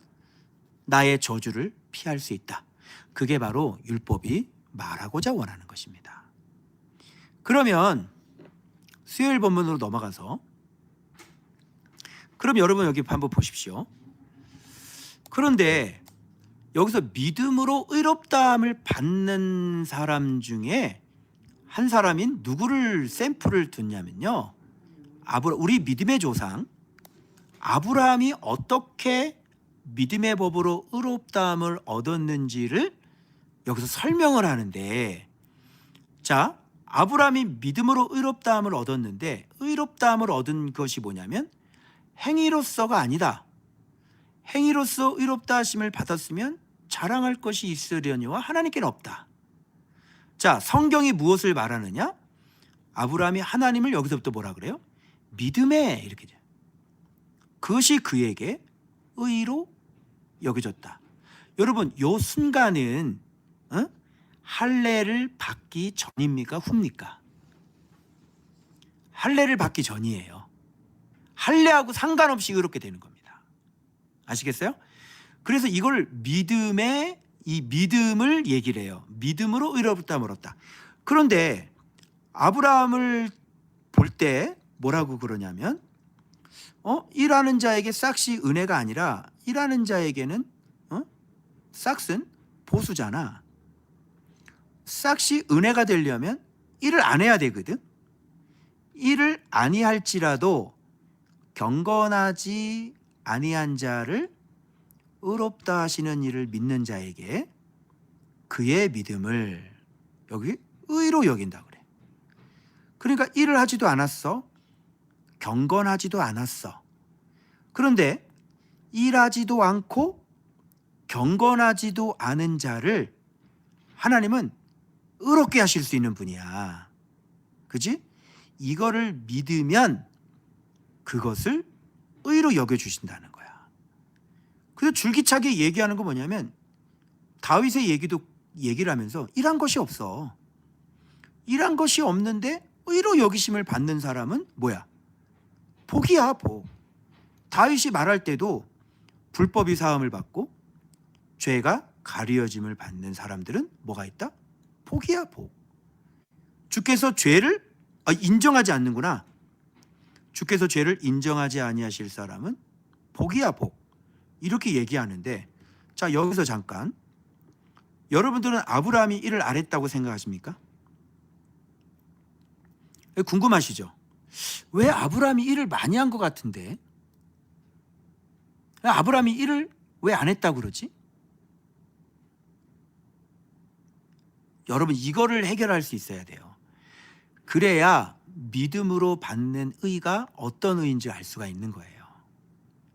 나의 저주를 피할 수 있다. 그게 바로 율법이 말하고자 원하는 것입니다. 그러면 수요일 본문으로 넘어가서 그럼 여러분 여기 한번 보십시오. 그런데 여기서 믿음으로 의롭다함을 받는 사람 중에 한 사람인 누구를 샘플을 뒀냐면요. 우리 믿음의 조상 아브라함이 어떻게 믿음의 법으로 의롭다함을 얻었는지를 여기서 설명을 하는데, 자, 아브라함이 믿음으로 의롭다함을 얻었는데 의롭다함을 얻은 것이 뭐냐면 행위로서가 아니다. 행위로서 의롭다 하심을 받았으면 자랑할 것이 있으려니와 하나님께는 없다. 자, 성경이 무엇을 말하느냐? 아브라함이 하나님을 여기서부터 뭐라 그래요? 믿음에 이렇게 돼요. 그것이 그에게 의로 여겨졌다. 여러분, 요 순간은 할례를 받기 전입니까? 후입니까? 할례를 받기 전이에요. 할례하고 상관없이 의롭게 되는 겁니다. 아시겠어요? 그래서 이걸 이 믿음을 얘기를 해요. 믿음으로 의롭다함을 얻었다. 그런데 아브라함을 볼 때 뭐라고 그러냐면 일하는 자에게 싹이 은혜가 아니라 일하는 자에게는 싹은 보수잖아. 싹이 은혜가 되려면 일을 안 해야 되거든. 일을 아니할지라도 경건하지 아니한 자를 의롭다 하시는 일을 믿는 자에게 그의 믿음을 여기 의로 여긴다 그래. 그러니까 일을 하지도 않았어. 경건하지도 않았어. 그런데 일하지도 않고 경건하지도 않은 자를 하나님은 의롭게 하실 수 있는 분이야. 그지? 이거를 믿으면 그것을 의로 여겨주신다는 거야. 그래서 줄기차게 얘기하는 거 뭐냐면 다윗의 얘기를 하면서 일한 것이 없어. 일한 것이 없는데 의로 여기심을 받는 사람은 뭐야? 복이야, 복. 다윗이 말할 때도 불법이 사함을 받고 죄가 가리어짐을 받는 사람들은 뭐가 있다? 복이야, 복. 주께서 죄를 인정하지 않는구나. 주께서 죄를 인정하지 아니하실 사람은 복이야, 복. 이렇게 얘기하는데, 자, 여기서 잠깐, 여러분들은 아브라함이 일을 안 했다고 생각하십니까? 궁금하시죠? 왜 아브라함이 일을 많이 한 것 같은데 아브라함이 일을 왜 안 했다고 그러지? 여러분, 이거를 해결할 수 있어야 돼요. 그래야 믿음으로 받는 의가 어떤 의인지 알 수가 있는 거예요.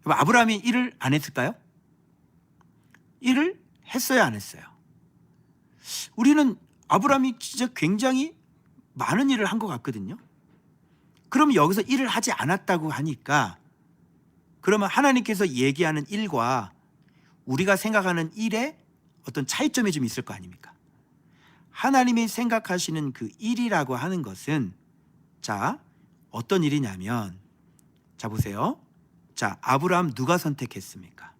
아브라함이 일을 안 했을까요? 일을 했어요, 안 했어요? 우리는 아브라함이 진짜 굉장히 많은 일을 한 것 같거든요. 그럼 여기서 일을 하지 않았다고 하니까 그러면 하나님께서 얘기하는 일과 우리가 생각하는 일에 어떤 차이점이 좀 있을 거 아닙니까? 하나님이 생각하시는 그 일이라고 하는 것은, 자, 어떤 일이냐면, 자, 보세요. 자, 아브라함 누가 선택했습니까?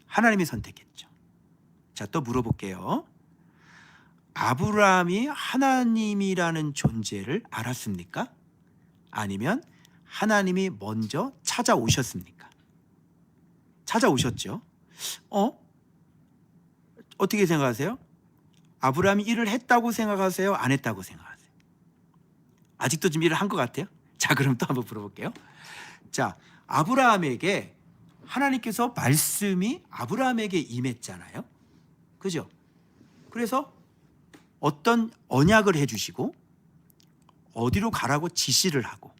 하나님이 선택했죠. 자, 또 물어볼게요. 아브라함이 하나님이라는 존재를 알았습니까? 아니면 하나님이 먼저 찾아오셨습니까? 찾아오셨죠. 어떻게 생각하세요? 아브라함이 일을 했다고 생각하세요? 안 했다고 생각하세요? 아직도 좀 일을 한 것 같아요? 자, 그럼 또 한번 물어볼게요. 자, 아브라함에게 하나님께서 말씀이 아브라함에게 임했잖아요. 그죠? 그래서 어떤 언약을 해주시고 어디로 가라고 지시를 하고,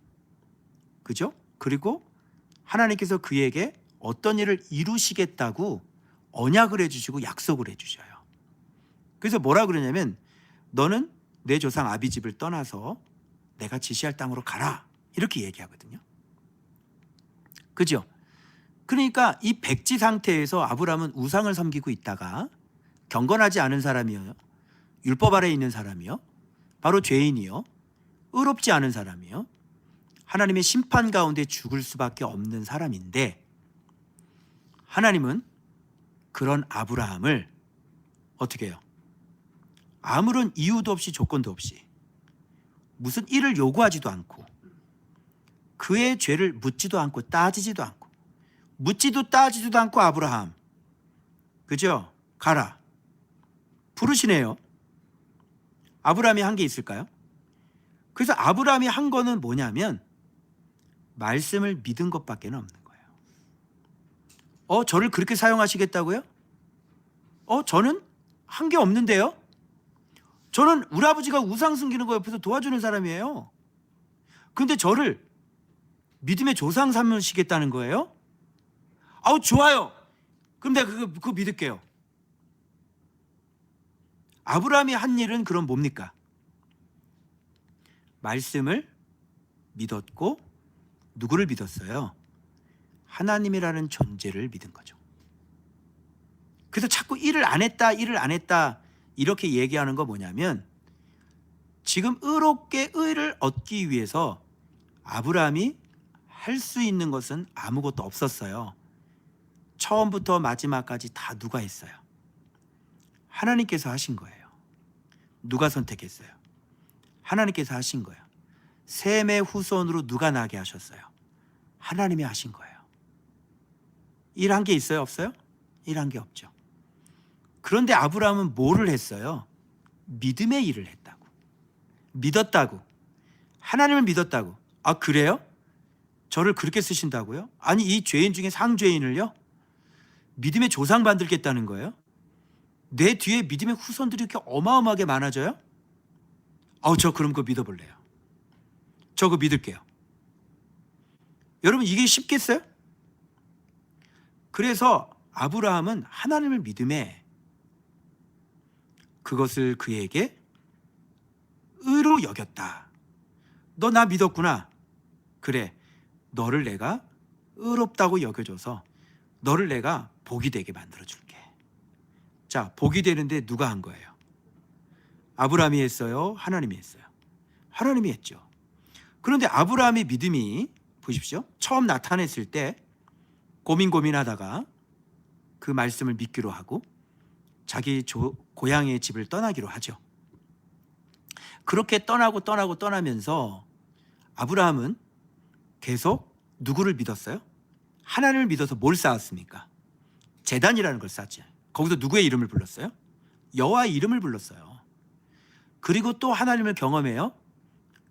그죠? 그리고 하나님께서 그에게 어떤 일을 이루시겠다고 언약을 해주시고 약속을 해주셔요. 그래서 뭐라 그러냐면 너는 내 조상 아비 집을 떠나서 내가 지시할 땅으로 가라, 이렇게 얘기하거든요. 그죠? 그러니까 이 백지 상태에서 아브라함은 우상을 섬기고 있다가 경건하지 않은 사람이요, 율법 아래에 있는 사람이요, 바로 죄인이요, 의롭지 않은 사람이요, 하나님의 심판 가운데 죽을 수밖에 없는 사람인데, 하나님은 그런 아브라함을 어떻게 해요? 아무런 이유도 없이 조건도 없이 무슨 일을 요구하지도 않고 그의 죄를 묻지도 않고 따지지도 않고 묻지도 따지지도 않고 아브라함, 그죠? 가라 부르시네요. 아브라함이 한 게 있을까요? 그래서 아브라함이 한 거는 뭐냐면 말씀을 믿은 것밖에 없는 거예요. 저를 그렇게 사용하시겠다고요? 저는 한 게 없는데요? 저는 우리 아버지가 우상 숨기는 거 옆에서 도와주는 사람이에요. 그런데 저를 믿음의 조상 삼으시겠다는 거예요? 좋아요. 그럼 내가 그거 믿을게요. 아브라함이 한 일은 그럼 뭡니까? 말씀을 믿었고 누구를 믿었어요? 하나님이라는 존재를 믿은 거죠. 그래서 자꾸 일을 안 했다 이렇게 얘기하는 거 뭐냐면 지금 의롭게 의를 얻기 위해서 아브라함이 할 수 있는 것은 아무것도 없었어요. 처음부터 마지막까지 다 누가 했어요? 하나님께서 하신 거예요. 누가 선택했어요? 하나님께서 하신 거예요. 셈의 후손으로 누가 나게 하셨어요? 하나님이 하신 거예요. 일한 게 있어요? 없어요? 일한 게 없죠. 그런데 아브라함은 뭐를 했어요? 믿음의 일을 했다고. 믿었다고. 하나님을 믿었다고. 그래요? 저를 그렇게 쓰신다고요? 아니, 이 죄인 중에 상죄인을요? 믿음의 조상 만들겠다는 거예요? 내 뒤에 믿음의 후손들이 이렇게 어마어마하게 많아져요? 저 그럼 그거 믿어볼래요. 저 그거 믿을게요. 여러분, 이게 쉽겠어요? 그래서 아브라함은 하나님을 믿음에 그것을 그에게 의로 여겼다. 너 나 믿었구나. 그래, 너를 내가 의롭다고 여겨줘서 너를 내가 복이 되게 만들어줄게. 자, 복이 되는데 누가 한 거예요? 아브라함이 했어요? 하나님이 했어요? 하나님이 했죠. 그런데 아브라함의 믿음이 보십시오. 처음 나타냈을 때 고민하다가 그 말씀을 믿기로 하고 자기 고향의 집을 떠나기로 하죠. 그렇게 떠나면서 아브라함은 계속 누구를 믿었어요? 하나님을 믿어서 뭘 쌓았습니까? 제단이라는 걸 쌓았죠. 거기서 누구의 이름을 불렀어요? 여호와의 이름을 불렀어요. 그리고 또 하나님을 경험해요.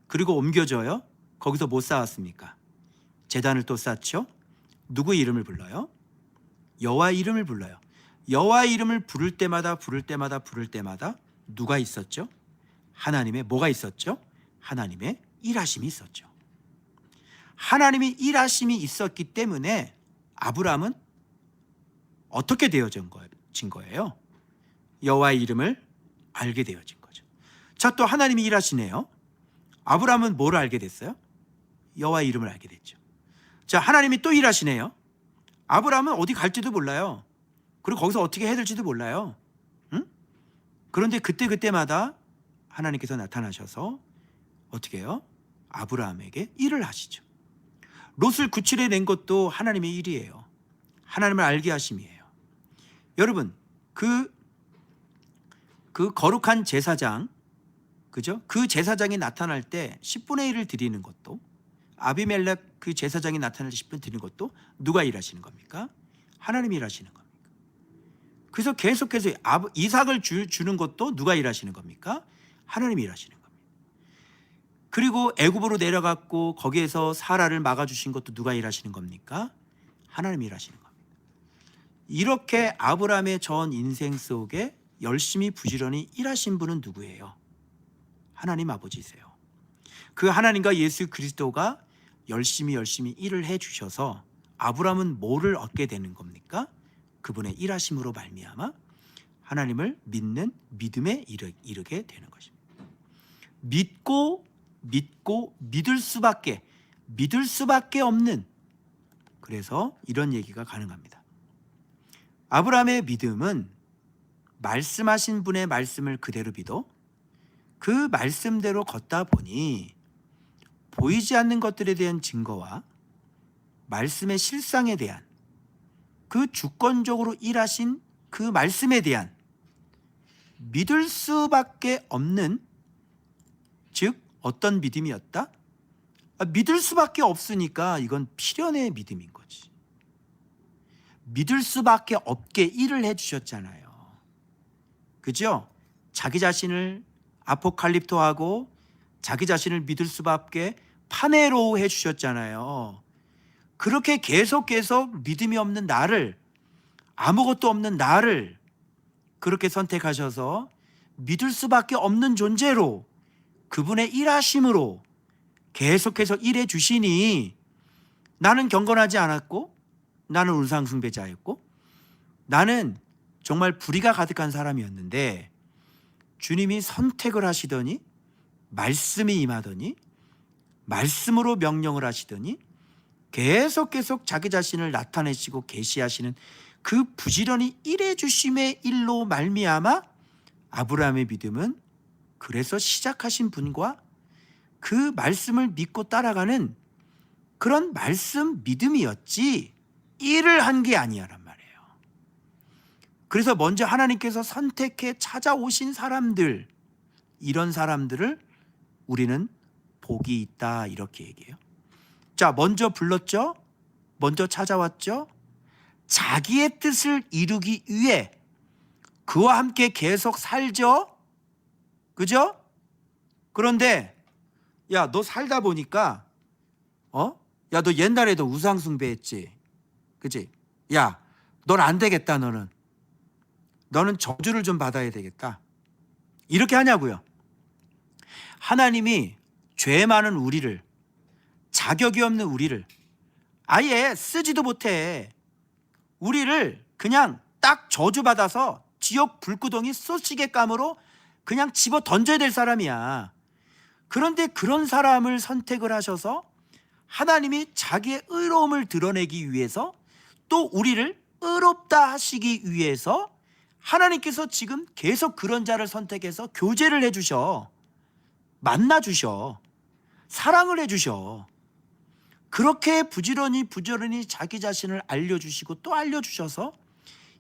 그리고 옮겨져요. 거기서 뭐 쌓았습니까? 제단을 또 쌓죠. 누구의 이름을 불러요? 여호와의 이름을 불러요. 여호와의 이름을 부를 때마다 누가 있었죠? 하나님의 뭐가 있었죠? 하나님의 일하심이 있었죠. 하나님의 일하심이 있었기 때문에 아브라함은 어떻게 되어진 거예요? 여호와의 이름을 알게 되어진 거죠. 자, 또 하나님이 일하시네요. 아브라함은 뭐를 알게 됐어요? 여호와의 이름을 알게 됐죠. 자, 하나님이 또 일하시네요. 아브라함은 어디 갈지도 몰라요. 그리고 거기서 어떻게 해야 될지도 몰라요. 그런데 그때마다 하나님께서 나타나셔서 어떻게 해요? 아브라함에게 일을 하시죠. 롯을 구출해 낸 것도 하나님의 일이에요. 하나님을 알게 하심이에요. 여러분, 그 그 거룩한 제사장, 그죠? 그 제사장이 나타날 때 10분의 1을 드리는 것도, 아비멜렉 그 제사장이 나타날 때 10분 드리는 것도 누가 일하시는 겁니까? 하나님이 일하시는 겁니다. 그래서 계속해서 이삭을 주는 것도 누가 일하시는 겁니까? 하나님이 일하시는 겁니다. 그리고 애굽으로 내려갔고 거기에서 사라를 막아주신 것도 누가 일하시는 겁니까? 하나님이 일하시는 겁니다. 이렇게 아브라함의 전 인생 속에 열심히 부지런히 일하신 분은 누구예요? 하나님 아버지세요. 그 하나님과 예수 그리스도가 열심히 일을 해주셔서 아브라함은 뭐를 얻게 되는 겁니까? 그분의 일하심으로 말미암아 하나님을 믿는 믿음에 이르게 되는 것입니다. 믿고 믿을 수밖에 없는, 그래서 이런 얘기가 가능합니다. 아브라함의 믿음은 말씀하신 분의 말씀을 그대로 믿어 그 말씀대로 걷다 보니 보이지 않는 것들에 대한 증거와 말씀의 실상에 대한, 그 주권적으로 일하신 그 말씀에 대한 믿을 수밖에 없는, 즉 어떤 믿음이었다? 믿을 수밖에 없으니까 이건 필연의 믿음인 거지. 믿을 수밖에 없게 일을 해주셨잖아요. 그죠? 자기 자신을 아포칼립토하고 자기 자신을 믿을 수밖에 파네로 해주셨잖아요. 그렇게 계속 믿음이 없는 나를, 아무것도 없는 나를 그렇게 선택하셔서 믿을 수밖에 없는 존재로 그분의 일하심으로 계속해서 일해 주시니 나는 경건하지 않았고, 나는 우상숭배자였고, 나는 정말 불의가 가득한 사람이었는데 주님이 선택을 하시더니, 말씀이 임하더니, 말씀으로 명령을 하시더니 계속 자기 자신을 나타내시고 계시하시는 그 부지런히 일해 주심의 일로 말미암아 아브라함의 믿음은 그래서 시작하신 분과 그 말씀을 믿고 따라가는 그런 말씀 믿음이었지 일을 한 게 아니야란 말이에요. 그래서 먼저 하나님께서 선택해 찾아오신 사람들, 이런 사람들을 우리는 복이 있다 이렇게 얘기해요. 자, 먼저 불렀죠? 먼저 찾아왔죠? 자기의 뜻을 이루기 위해 그와 함께 계속 살죠? 그죠? 그런데 야, 너 살다 보니까 야, 너 옛날에도 우상숭배했지? 그치? 야, 넌 안 되겠다. 너는 저주를 좀 받아야 되겠다. 이렇게 하냐고요. 하나님이 죄 많은 우리를, 자격이 없는 우리를 아예 쓰지도 못해. 우리를 그냥 딱 저주받아서 지옥 불구덩이 쏘시개감으로 그냥 집어 던져야 될 사람이야. 그런데 그런 사람을 선택을 하셔서 하나님이 자기의 의로움을 드러내기 위해서, 또 우리를 의롭다 하시기 위해서 하나님께서 지금 계속 그런 자를 선택해서 교제를 해주셔, 만나주셔, 사랑을 해주셔. 그렇게 부지런히 자기 자신을 알려주시고 또 알려주셔서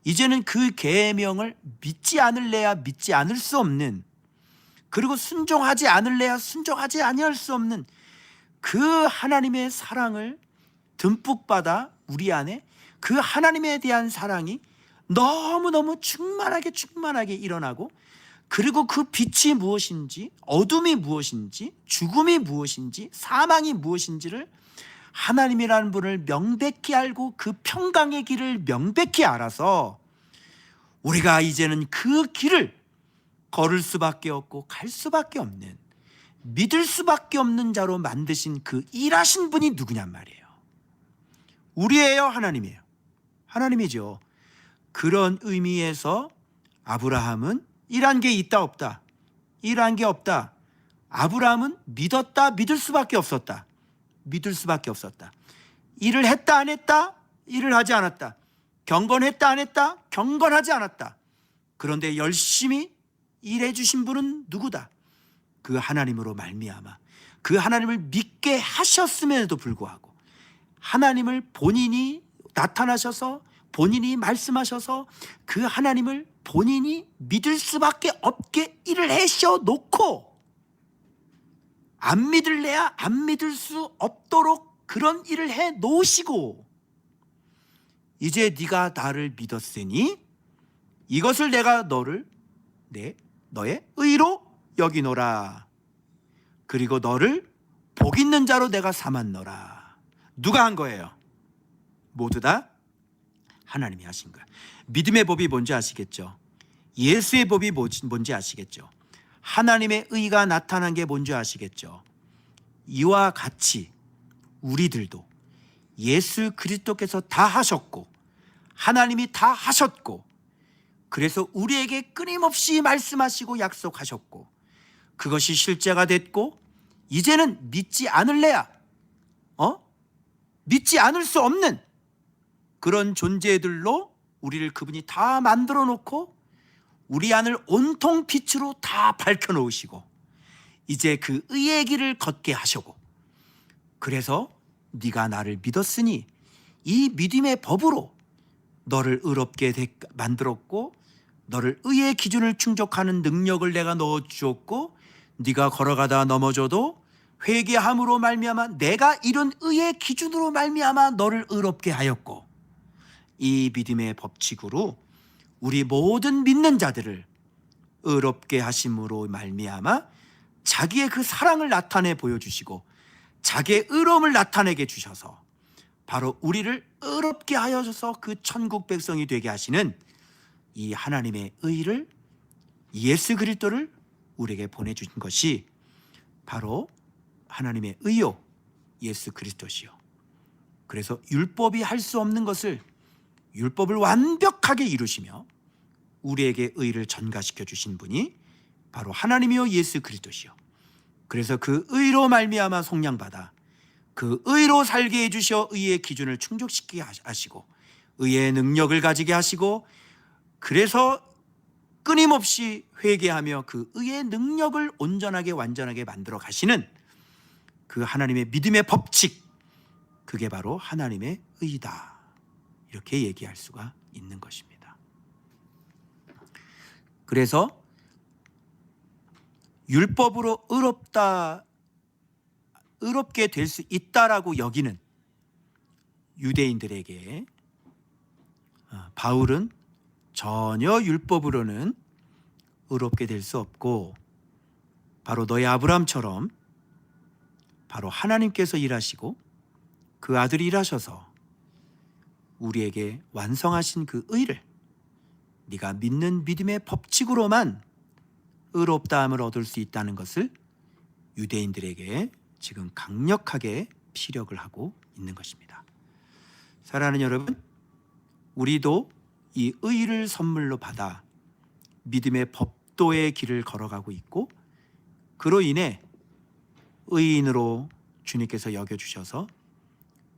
이제는 그 계명을 믿지 않을래야 믿지 않을 수 없는, 그리고 순종하지 않을래야 순종하지 아니할 수 없는 그 하나님의 사랑을 듬뿍 받아 우리 안에 그 하나님에 대한 사랑이 너무너무 충만하게 일어나고, 그리고 그 빛이 무엇인지, 어둠이 무엇인지, 죽음이 무엇인지, 사망이 무엇인지를 하나님이라는 분을 명백히 알고 그 평강의 길을 명백히 알아서 우리가 이제는 그 길을 걸을 수밖에 없고 갈 수밖에 없는, 믿을 수밖에 없는 자로 만드신 그 일하신 분이 누구냔 말이에요. 우리예요? 하나님이에요? 하나님이죠. 그런 의미에서 아브라함은 일한 게 있다 없다? 일한 게 없다. 아브라함은 믿었다, 믿을 수밖에 없었다. 믿을 수밖에 없었다. 일을 했다 안 했다? 일을 하지 않았다. 경건했다 안 했다? 경건하지 않았다. 그런데 열심히 일해 주신 분은 누구다? 그 하나님으로 말미암아 그 하나님을 믿게 하셨음에도 불구하고 하나님을 본인이 나타나셔서 본인이 말씀하셔서 그 하나님을 본인이 믿을 수밖에 없게 일을 해셔 놓고 안 믿을래야 안 믿을 수 없도록 그런 일을 해 놓으시고 이제 네가 나를 믿었으니 이것을 내가 너의 의로 여기노라. 그리고 너를 복 있는 자로 내가 삼았노라. 누가 한 거예요? 모두 다 하나님이 하신 거예요. 믿음의 법이 뭔지 아시겠죠? 예수의 법이 뭔지 아시겠죠? 하나님의 의가 나타난 게 뭔지 아시겠죠? 이와 같이 우리들도 예수 그리스도께서 다 하셨고 하나님이 다 하셨고 그래서 우리에게 끊임없이 말씀하시고 약속하셨고 그것이 실제가 됐고 이제는 믿지 않을래야 믿지 않을 수 없는 그런 존재들로 우리를 그분이 다 만들어 놓고 우리 안을 온통 빛으로 다 밝혀 놓으시고 이제 그 의의 길을 걷게 하시고 그래서 네가 나를 믿었으니 이 믿음의 법으로 너를 의롭게 만들었고 너를 의의 기준을 충족하는 능력을 내가 넣어주었고 네가 걸어가다 넘어져도 회개함으로 말미암아 내가 이룬 의의 기준으로 말미암아 너를 의롭게 하였고 이 믿음의 법칙으로 우리 모든 믿는 자들을 의롭게 하심으로 말미암아 자기의 그 사랑을 나타내 보여주시고 자기의 의로움을 나타내게 주셔서 바로 우리를 의롭게 하여서 그 천국 백성이 되게 하시는 이 하나님의 의를 예수 그리스도를 우리에게 보내주신 것이 바로 하나님의 의요 예수 그리스도시요. 그래서 율법이 할 수 없는 것을 율법을 완벽하게 이루시며 우리에게 의를 전가시켜 주신 분이 바로 하나님이요 예수 그리스도시요. 그래서 그 의로 말미암아 속량받아 그 의로 살게 해주셔 의의 기준을 충족시키게 하시고 의의 능력을 가지게 하시고 그래서 끊임없이 회개하며 그 의의 능력을 온전하게 완전하게 만들어 가시는 그 하나님의 믿음의 법칙, 그게 바로 하나님의 의다, 이렇게 얘기할 수가 있는 것입니다. 그래서 율법으로 의롭게 될 수 있다라고 여기는 유대인들에게 바울은 전혀 율법으로는 의롭게 될 수 없고 바로 너희 아브라함처럼 바로 하나님께서 일하시고 그 아들이 일하셔서 우리에게 완성하신 그 의를 네가 믿는 믿음의 법칙으로만 의롭다함을 얻을 수 있다는 것을 유대인들에게 지금 강력하게 피력을 하고 있는 것입니다. 사랑하는 여러분, 우리도 이 의를 선물로 받아 믿음의 법도의 길을 걸어가고 있고 그로 인해 의인으로 주님께서 여겨주셔서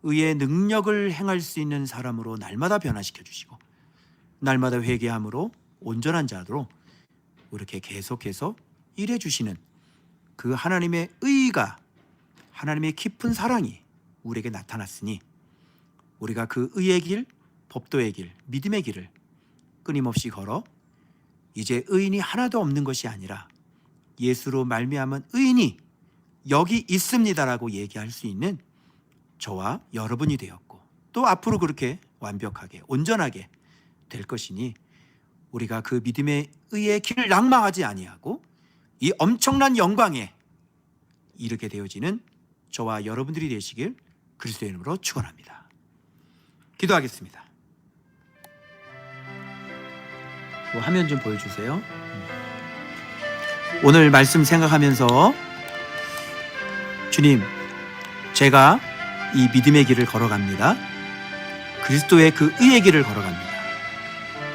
의의 능력을 행할 수 있는 사람으로 날마다 변화시켜 주시고 날마다 회개함으로 온전한 자로 이렇게 계속해서 일해 주시는 그 하나님의 의가, 하나님의 깊은 사랑이 우리에게 나타났으니 우리가 그 의의 길, 법도의 길, 믿음의 길을 끊임없이 걸어 이제 의인이 하나도 없는 것이 아니라 예수로 말미암은 의인이 여기 있습니다라고 얘기할 수 있는 저와 여러분이 되었고 또 앞으로 그렇게 완벽하게 온전하게 될 것이니 우리가 그 믿음의 의의 길을 낭망하지 아니하고 이 엄청난 영광에 이르게 되어지는 저와 여러분들이 되시길 그리스도의 이름으로 축원합니다. 기도하겠습니다. 화면 좀 보여주세요. 오늘 말씀 생각하면서 주님, 제가 이 믿음의 길을 걸어갑니다. 그리스도의 그 의의 길을 걸어갑니다.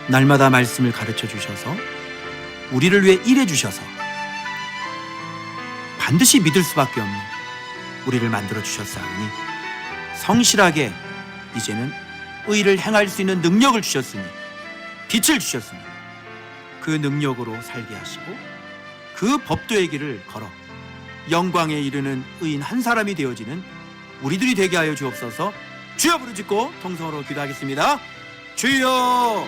날마다 말씀을 가르쳐 주셔서 우리를 위해 일해 주셔서 반드시 믿을 수밖에 없는 우리를 만들어 주셨사오니 성실하게 이제는 의를 행할 수 있는 능력을 주셨으니 빛을 주셨으니 그 능력으로 살게 하시고 그 법도의 길을 걸어 영광에 이르는 의인 한 사람이 되어지는 우리들이 되게 하여 주옵소서. 주여 부르짖고 통성으로 기도하겠습니다. 주여.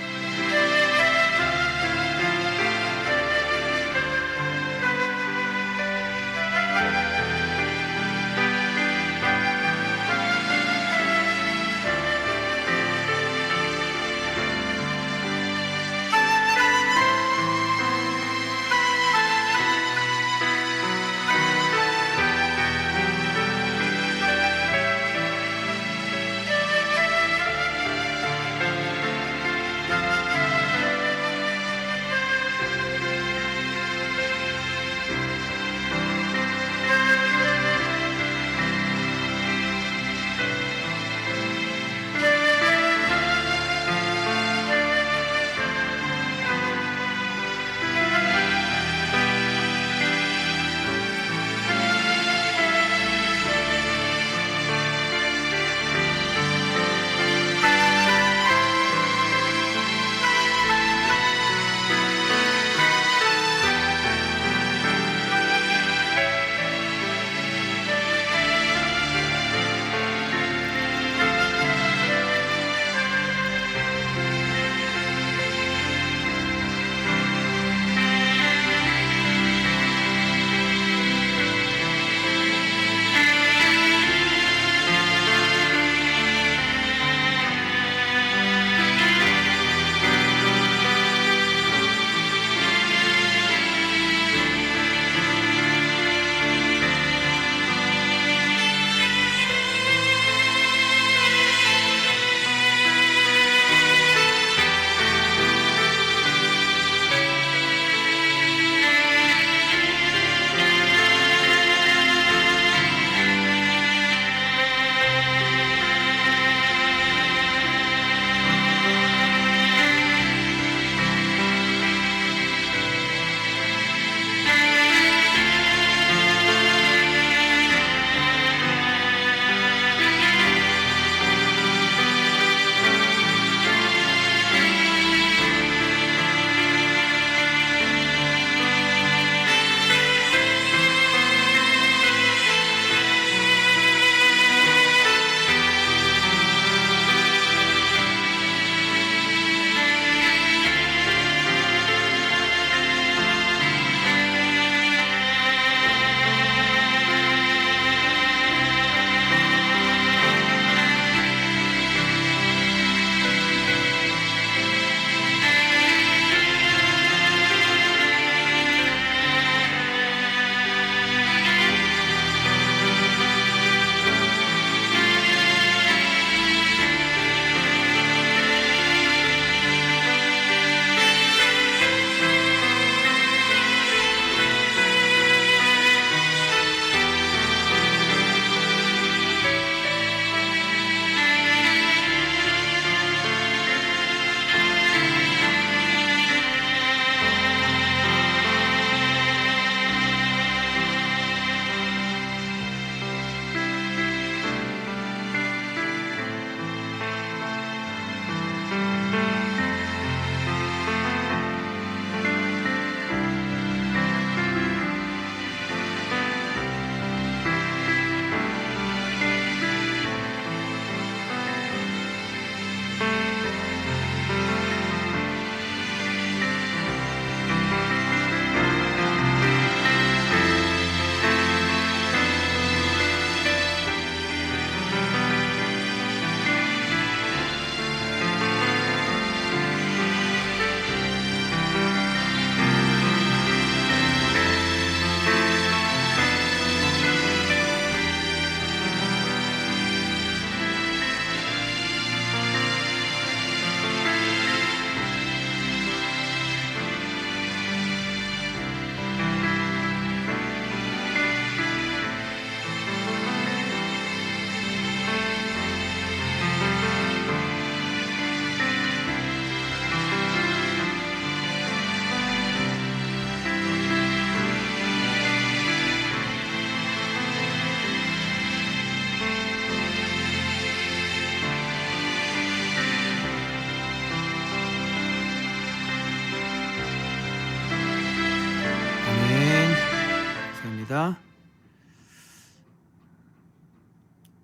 감사합니다.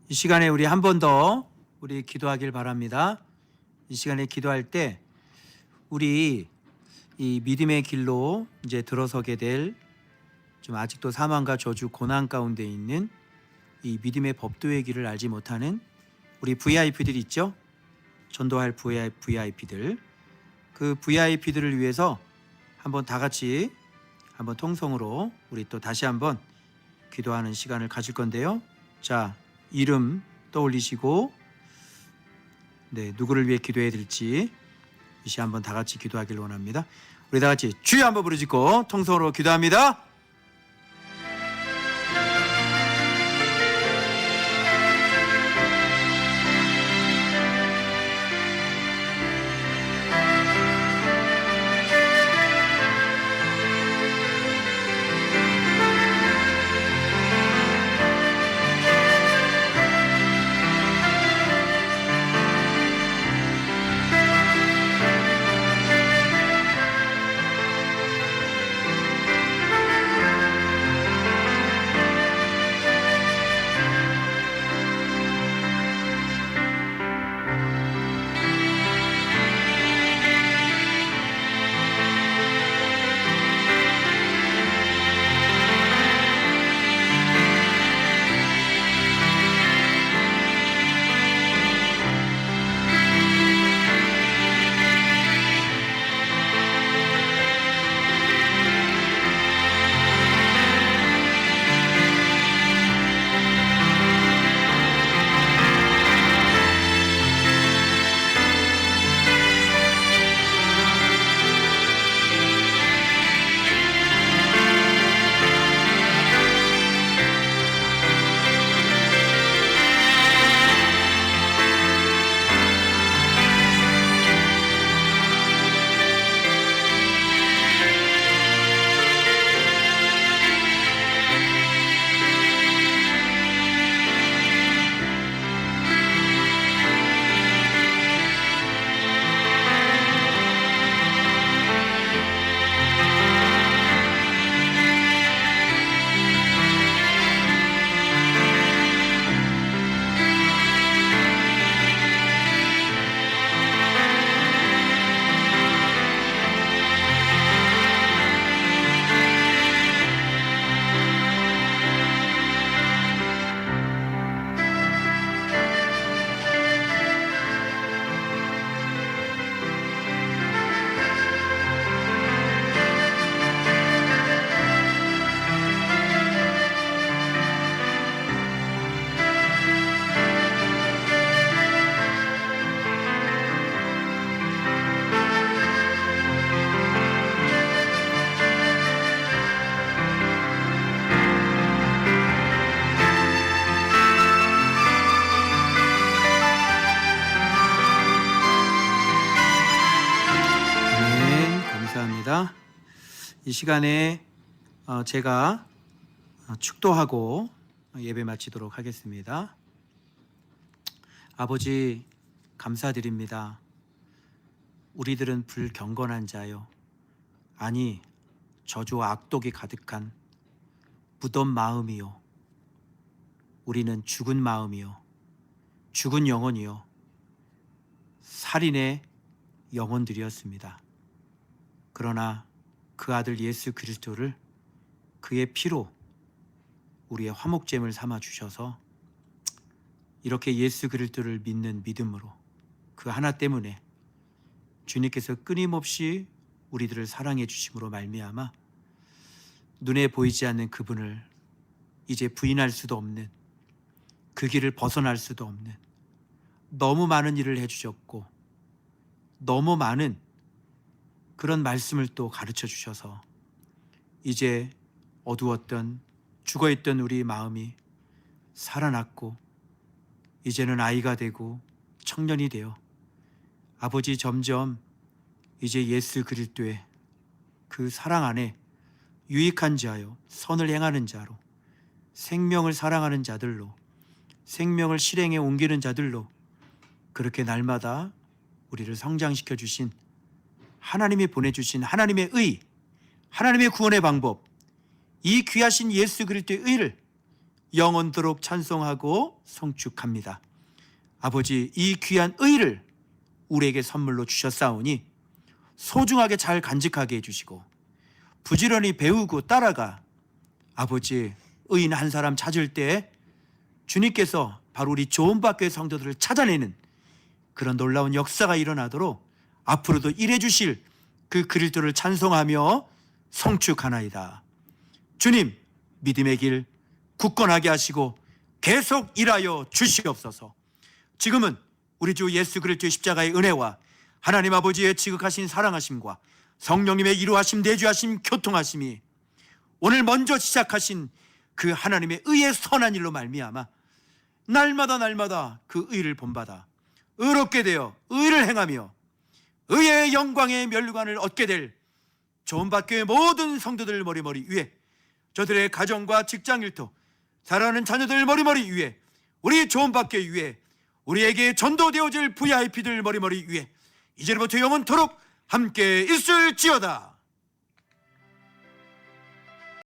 이 시간에 우리 한 번 더 우리 기도하길 바랍니다. 이 시간에 기도할 때 우리 이 믿음의 길로 이제 들어서게 될 좀 아직도 사망과 저주 고난 가운데 있는 이 믿음의 법도의 길을 알지 못하는 우리 VIP들 있죠? 전도할 VIP들, 그 VIP들을 위해서 한번 다 같이 한번 통성으로 우리 또 다시 한번 기도하는 시간을 가질 건데요. 자, 이름 떠올리시고 누구를 위해 기도해야 될지 이 시간 한번 다 같이 기도하길 원합니다. 우리 다 같이 주여 한번 부르짖고 통성으로 기도합니다. 감사합니다. 이 시간에 제가 축도하고 예배 마치도록 하겠습니다. 아버지 감사드립니다. 우리들은 불경건한 자요, 아니 저주와 악독이 가득한 무덤 마음이요, 우리는 죽은 마음이요, 죽은 영혼이요, 살인의 영혼들이었습니다. 그러나 그 아들 예수 그리스도를 그의 피로 우리의 화목제물 삼아 주셔서 이렇게 예수 그리스도를 믿는 믿음으로 그 하나 때문에 주님께서 끊임없이 우리들을 사랑해 주심으로 말미암아 눈에 보이지 않는 그분을 이제 부인할 수도 없는, 그 길을 벗어날 수도 없는 너무 많은 일을 해주셨고 너무 많은 그런 말씀을 또 가르쳐 주셔서 이제 어두웠던 죽어있던 우리 마음이 살아났고 이제는 아이가 되고 청년이 되어 아버지 점점 이제 예수 그리스도의 그 사랑 안에 유익한 자요, 선을 행하는 자로, 생명을 사랑하는 자들로, 생명을 실행에 옮기는 자들로 그렇게 날마다 우리를 성장시켜 주신 하나님이 보내주신 하나님의 의, 하나님의 구원의 방법, 이 귀하신 예수 그리스도의 의를 영원토록 찬송하고 성축합니다. 아버지, 이 귀한 의를 우리에게 선물로 주셨사오니 소중하게 잘 간직하게 해주시고 부지런히 배우고 따라가 아버지, 의인 한 사람 찾을 때 주님께서 바로 우리 조은박교회 성도들을 찾아내는 그런 놀라운 역사가 일어나도록 앞으로도 일해 주실 그 그리스도를 찬송하며 성축하나이다. 주님, 믿음의 길 굳건하게 하시고 계속 일하여 주시옵소서. 지금은 우리 주 예수 그리스도의 십자가의 은혜와 하나님 아버지의 지극하신 사랑하심과 성령님의 이루하심, 내주하심, 교통하심이 오늘 먼저 시작하신 그 하나님의 의의 선한 일로 말미암아 날마다 그 의를 본받아 의롭게 되어 의를 행하며 의의 영광의 면류관을 얻게 될 조은박교회 모든 성도들 머리머리 위에, 저들의 가정과 직장 일터, 사랑하는 자녀들 머리머리 위에, 우리 조은박교회 위에, 우리에게 전도되어질 VIP들 머리머리 위에 이제부터 영원토록 함께 있을지어다.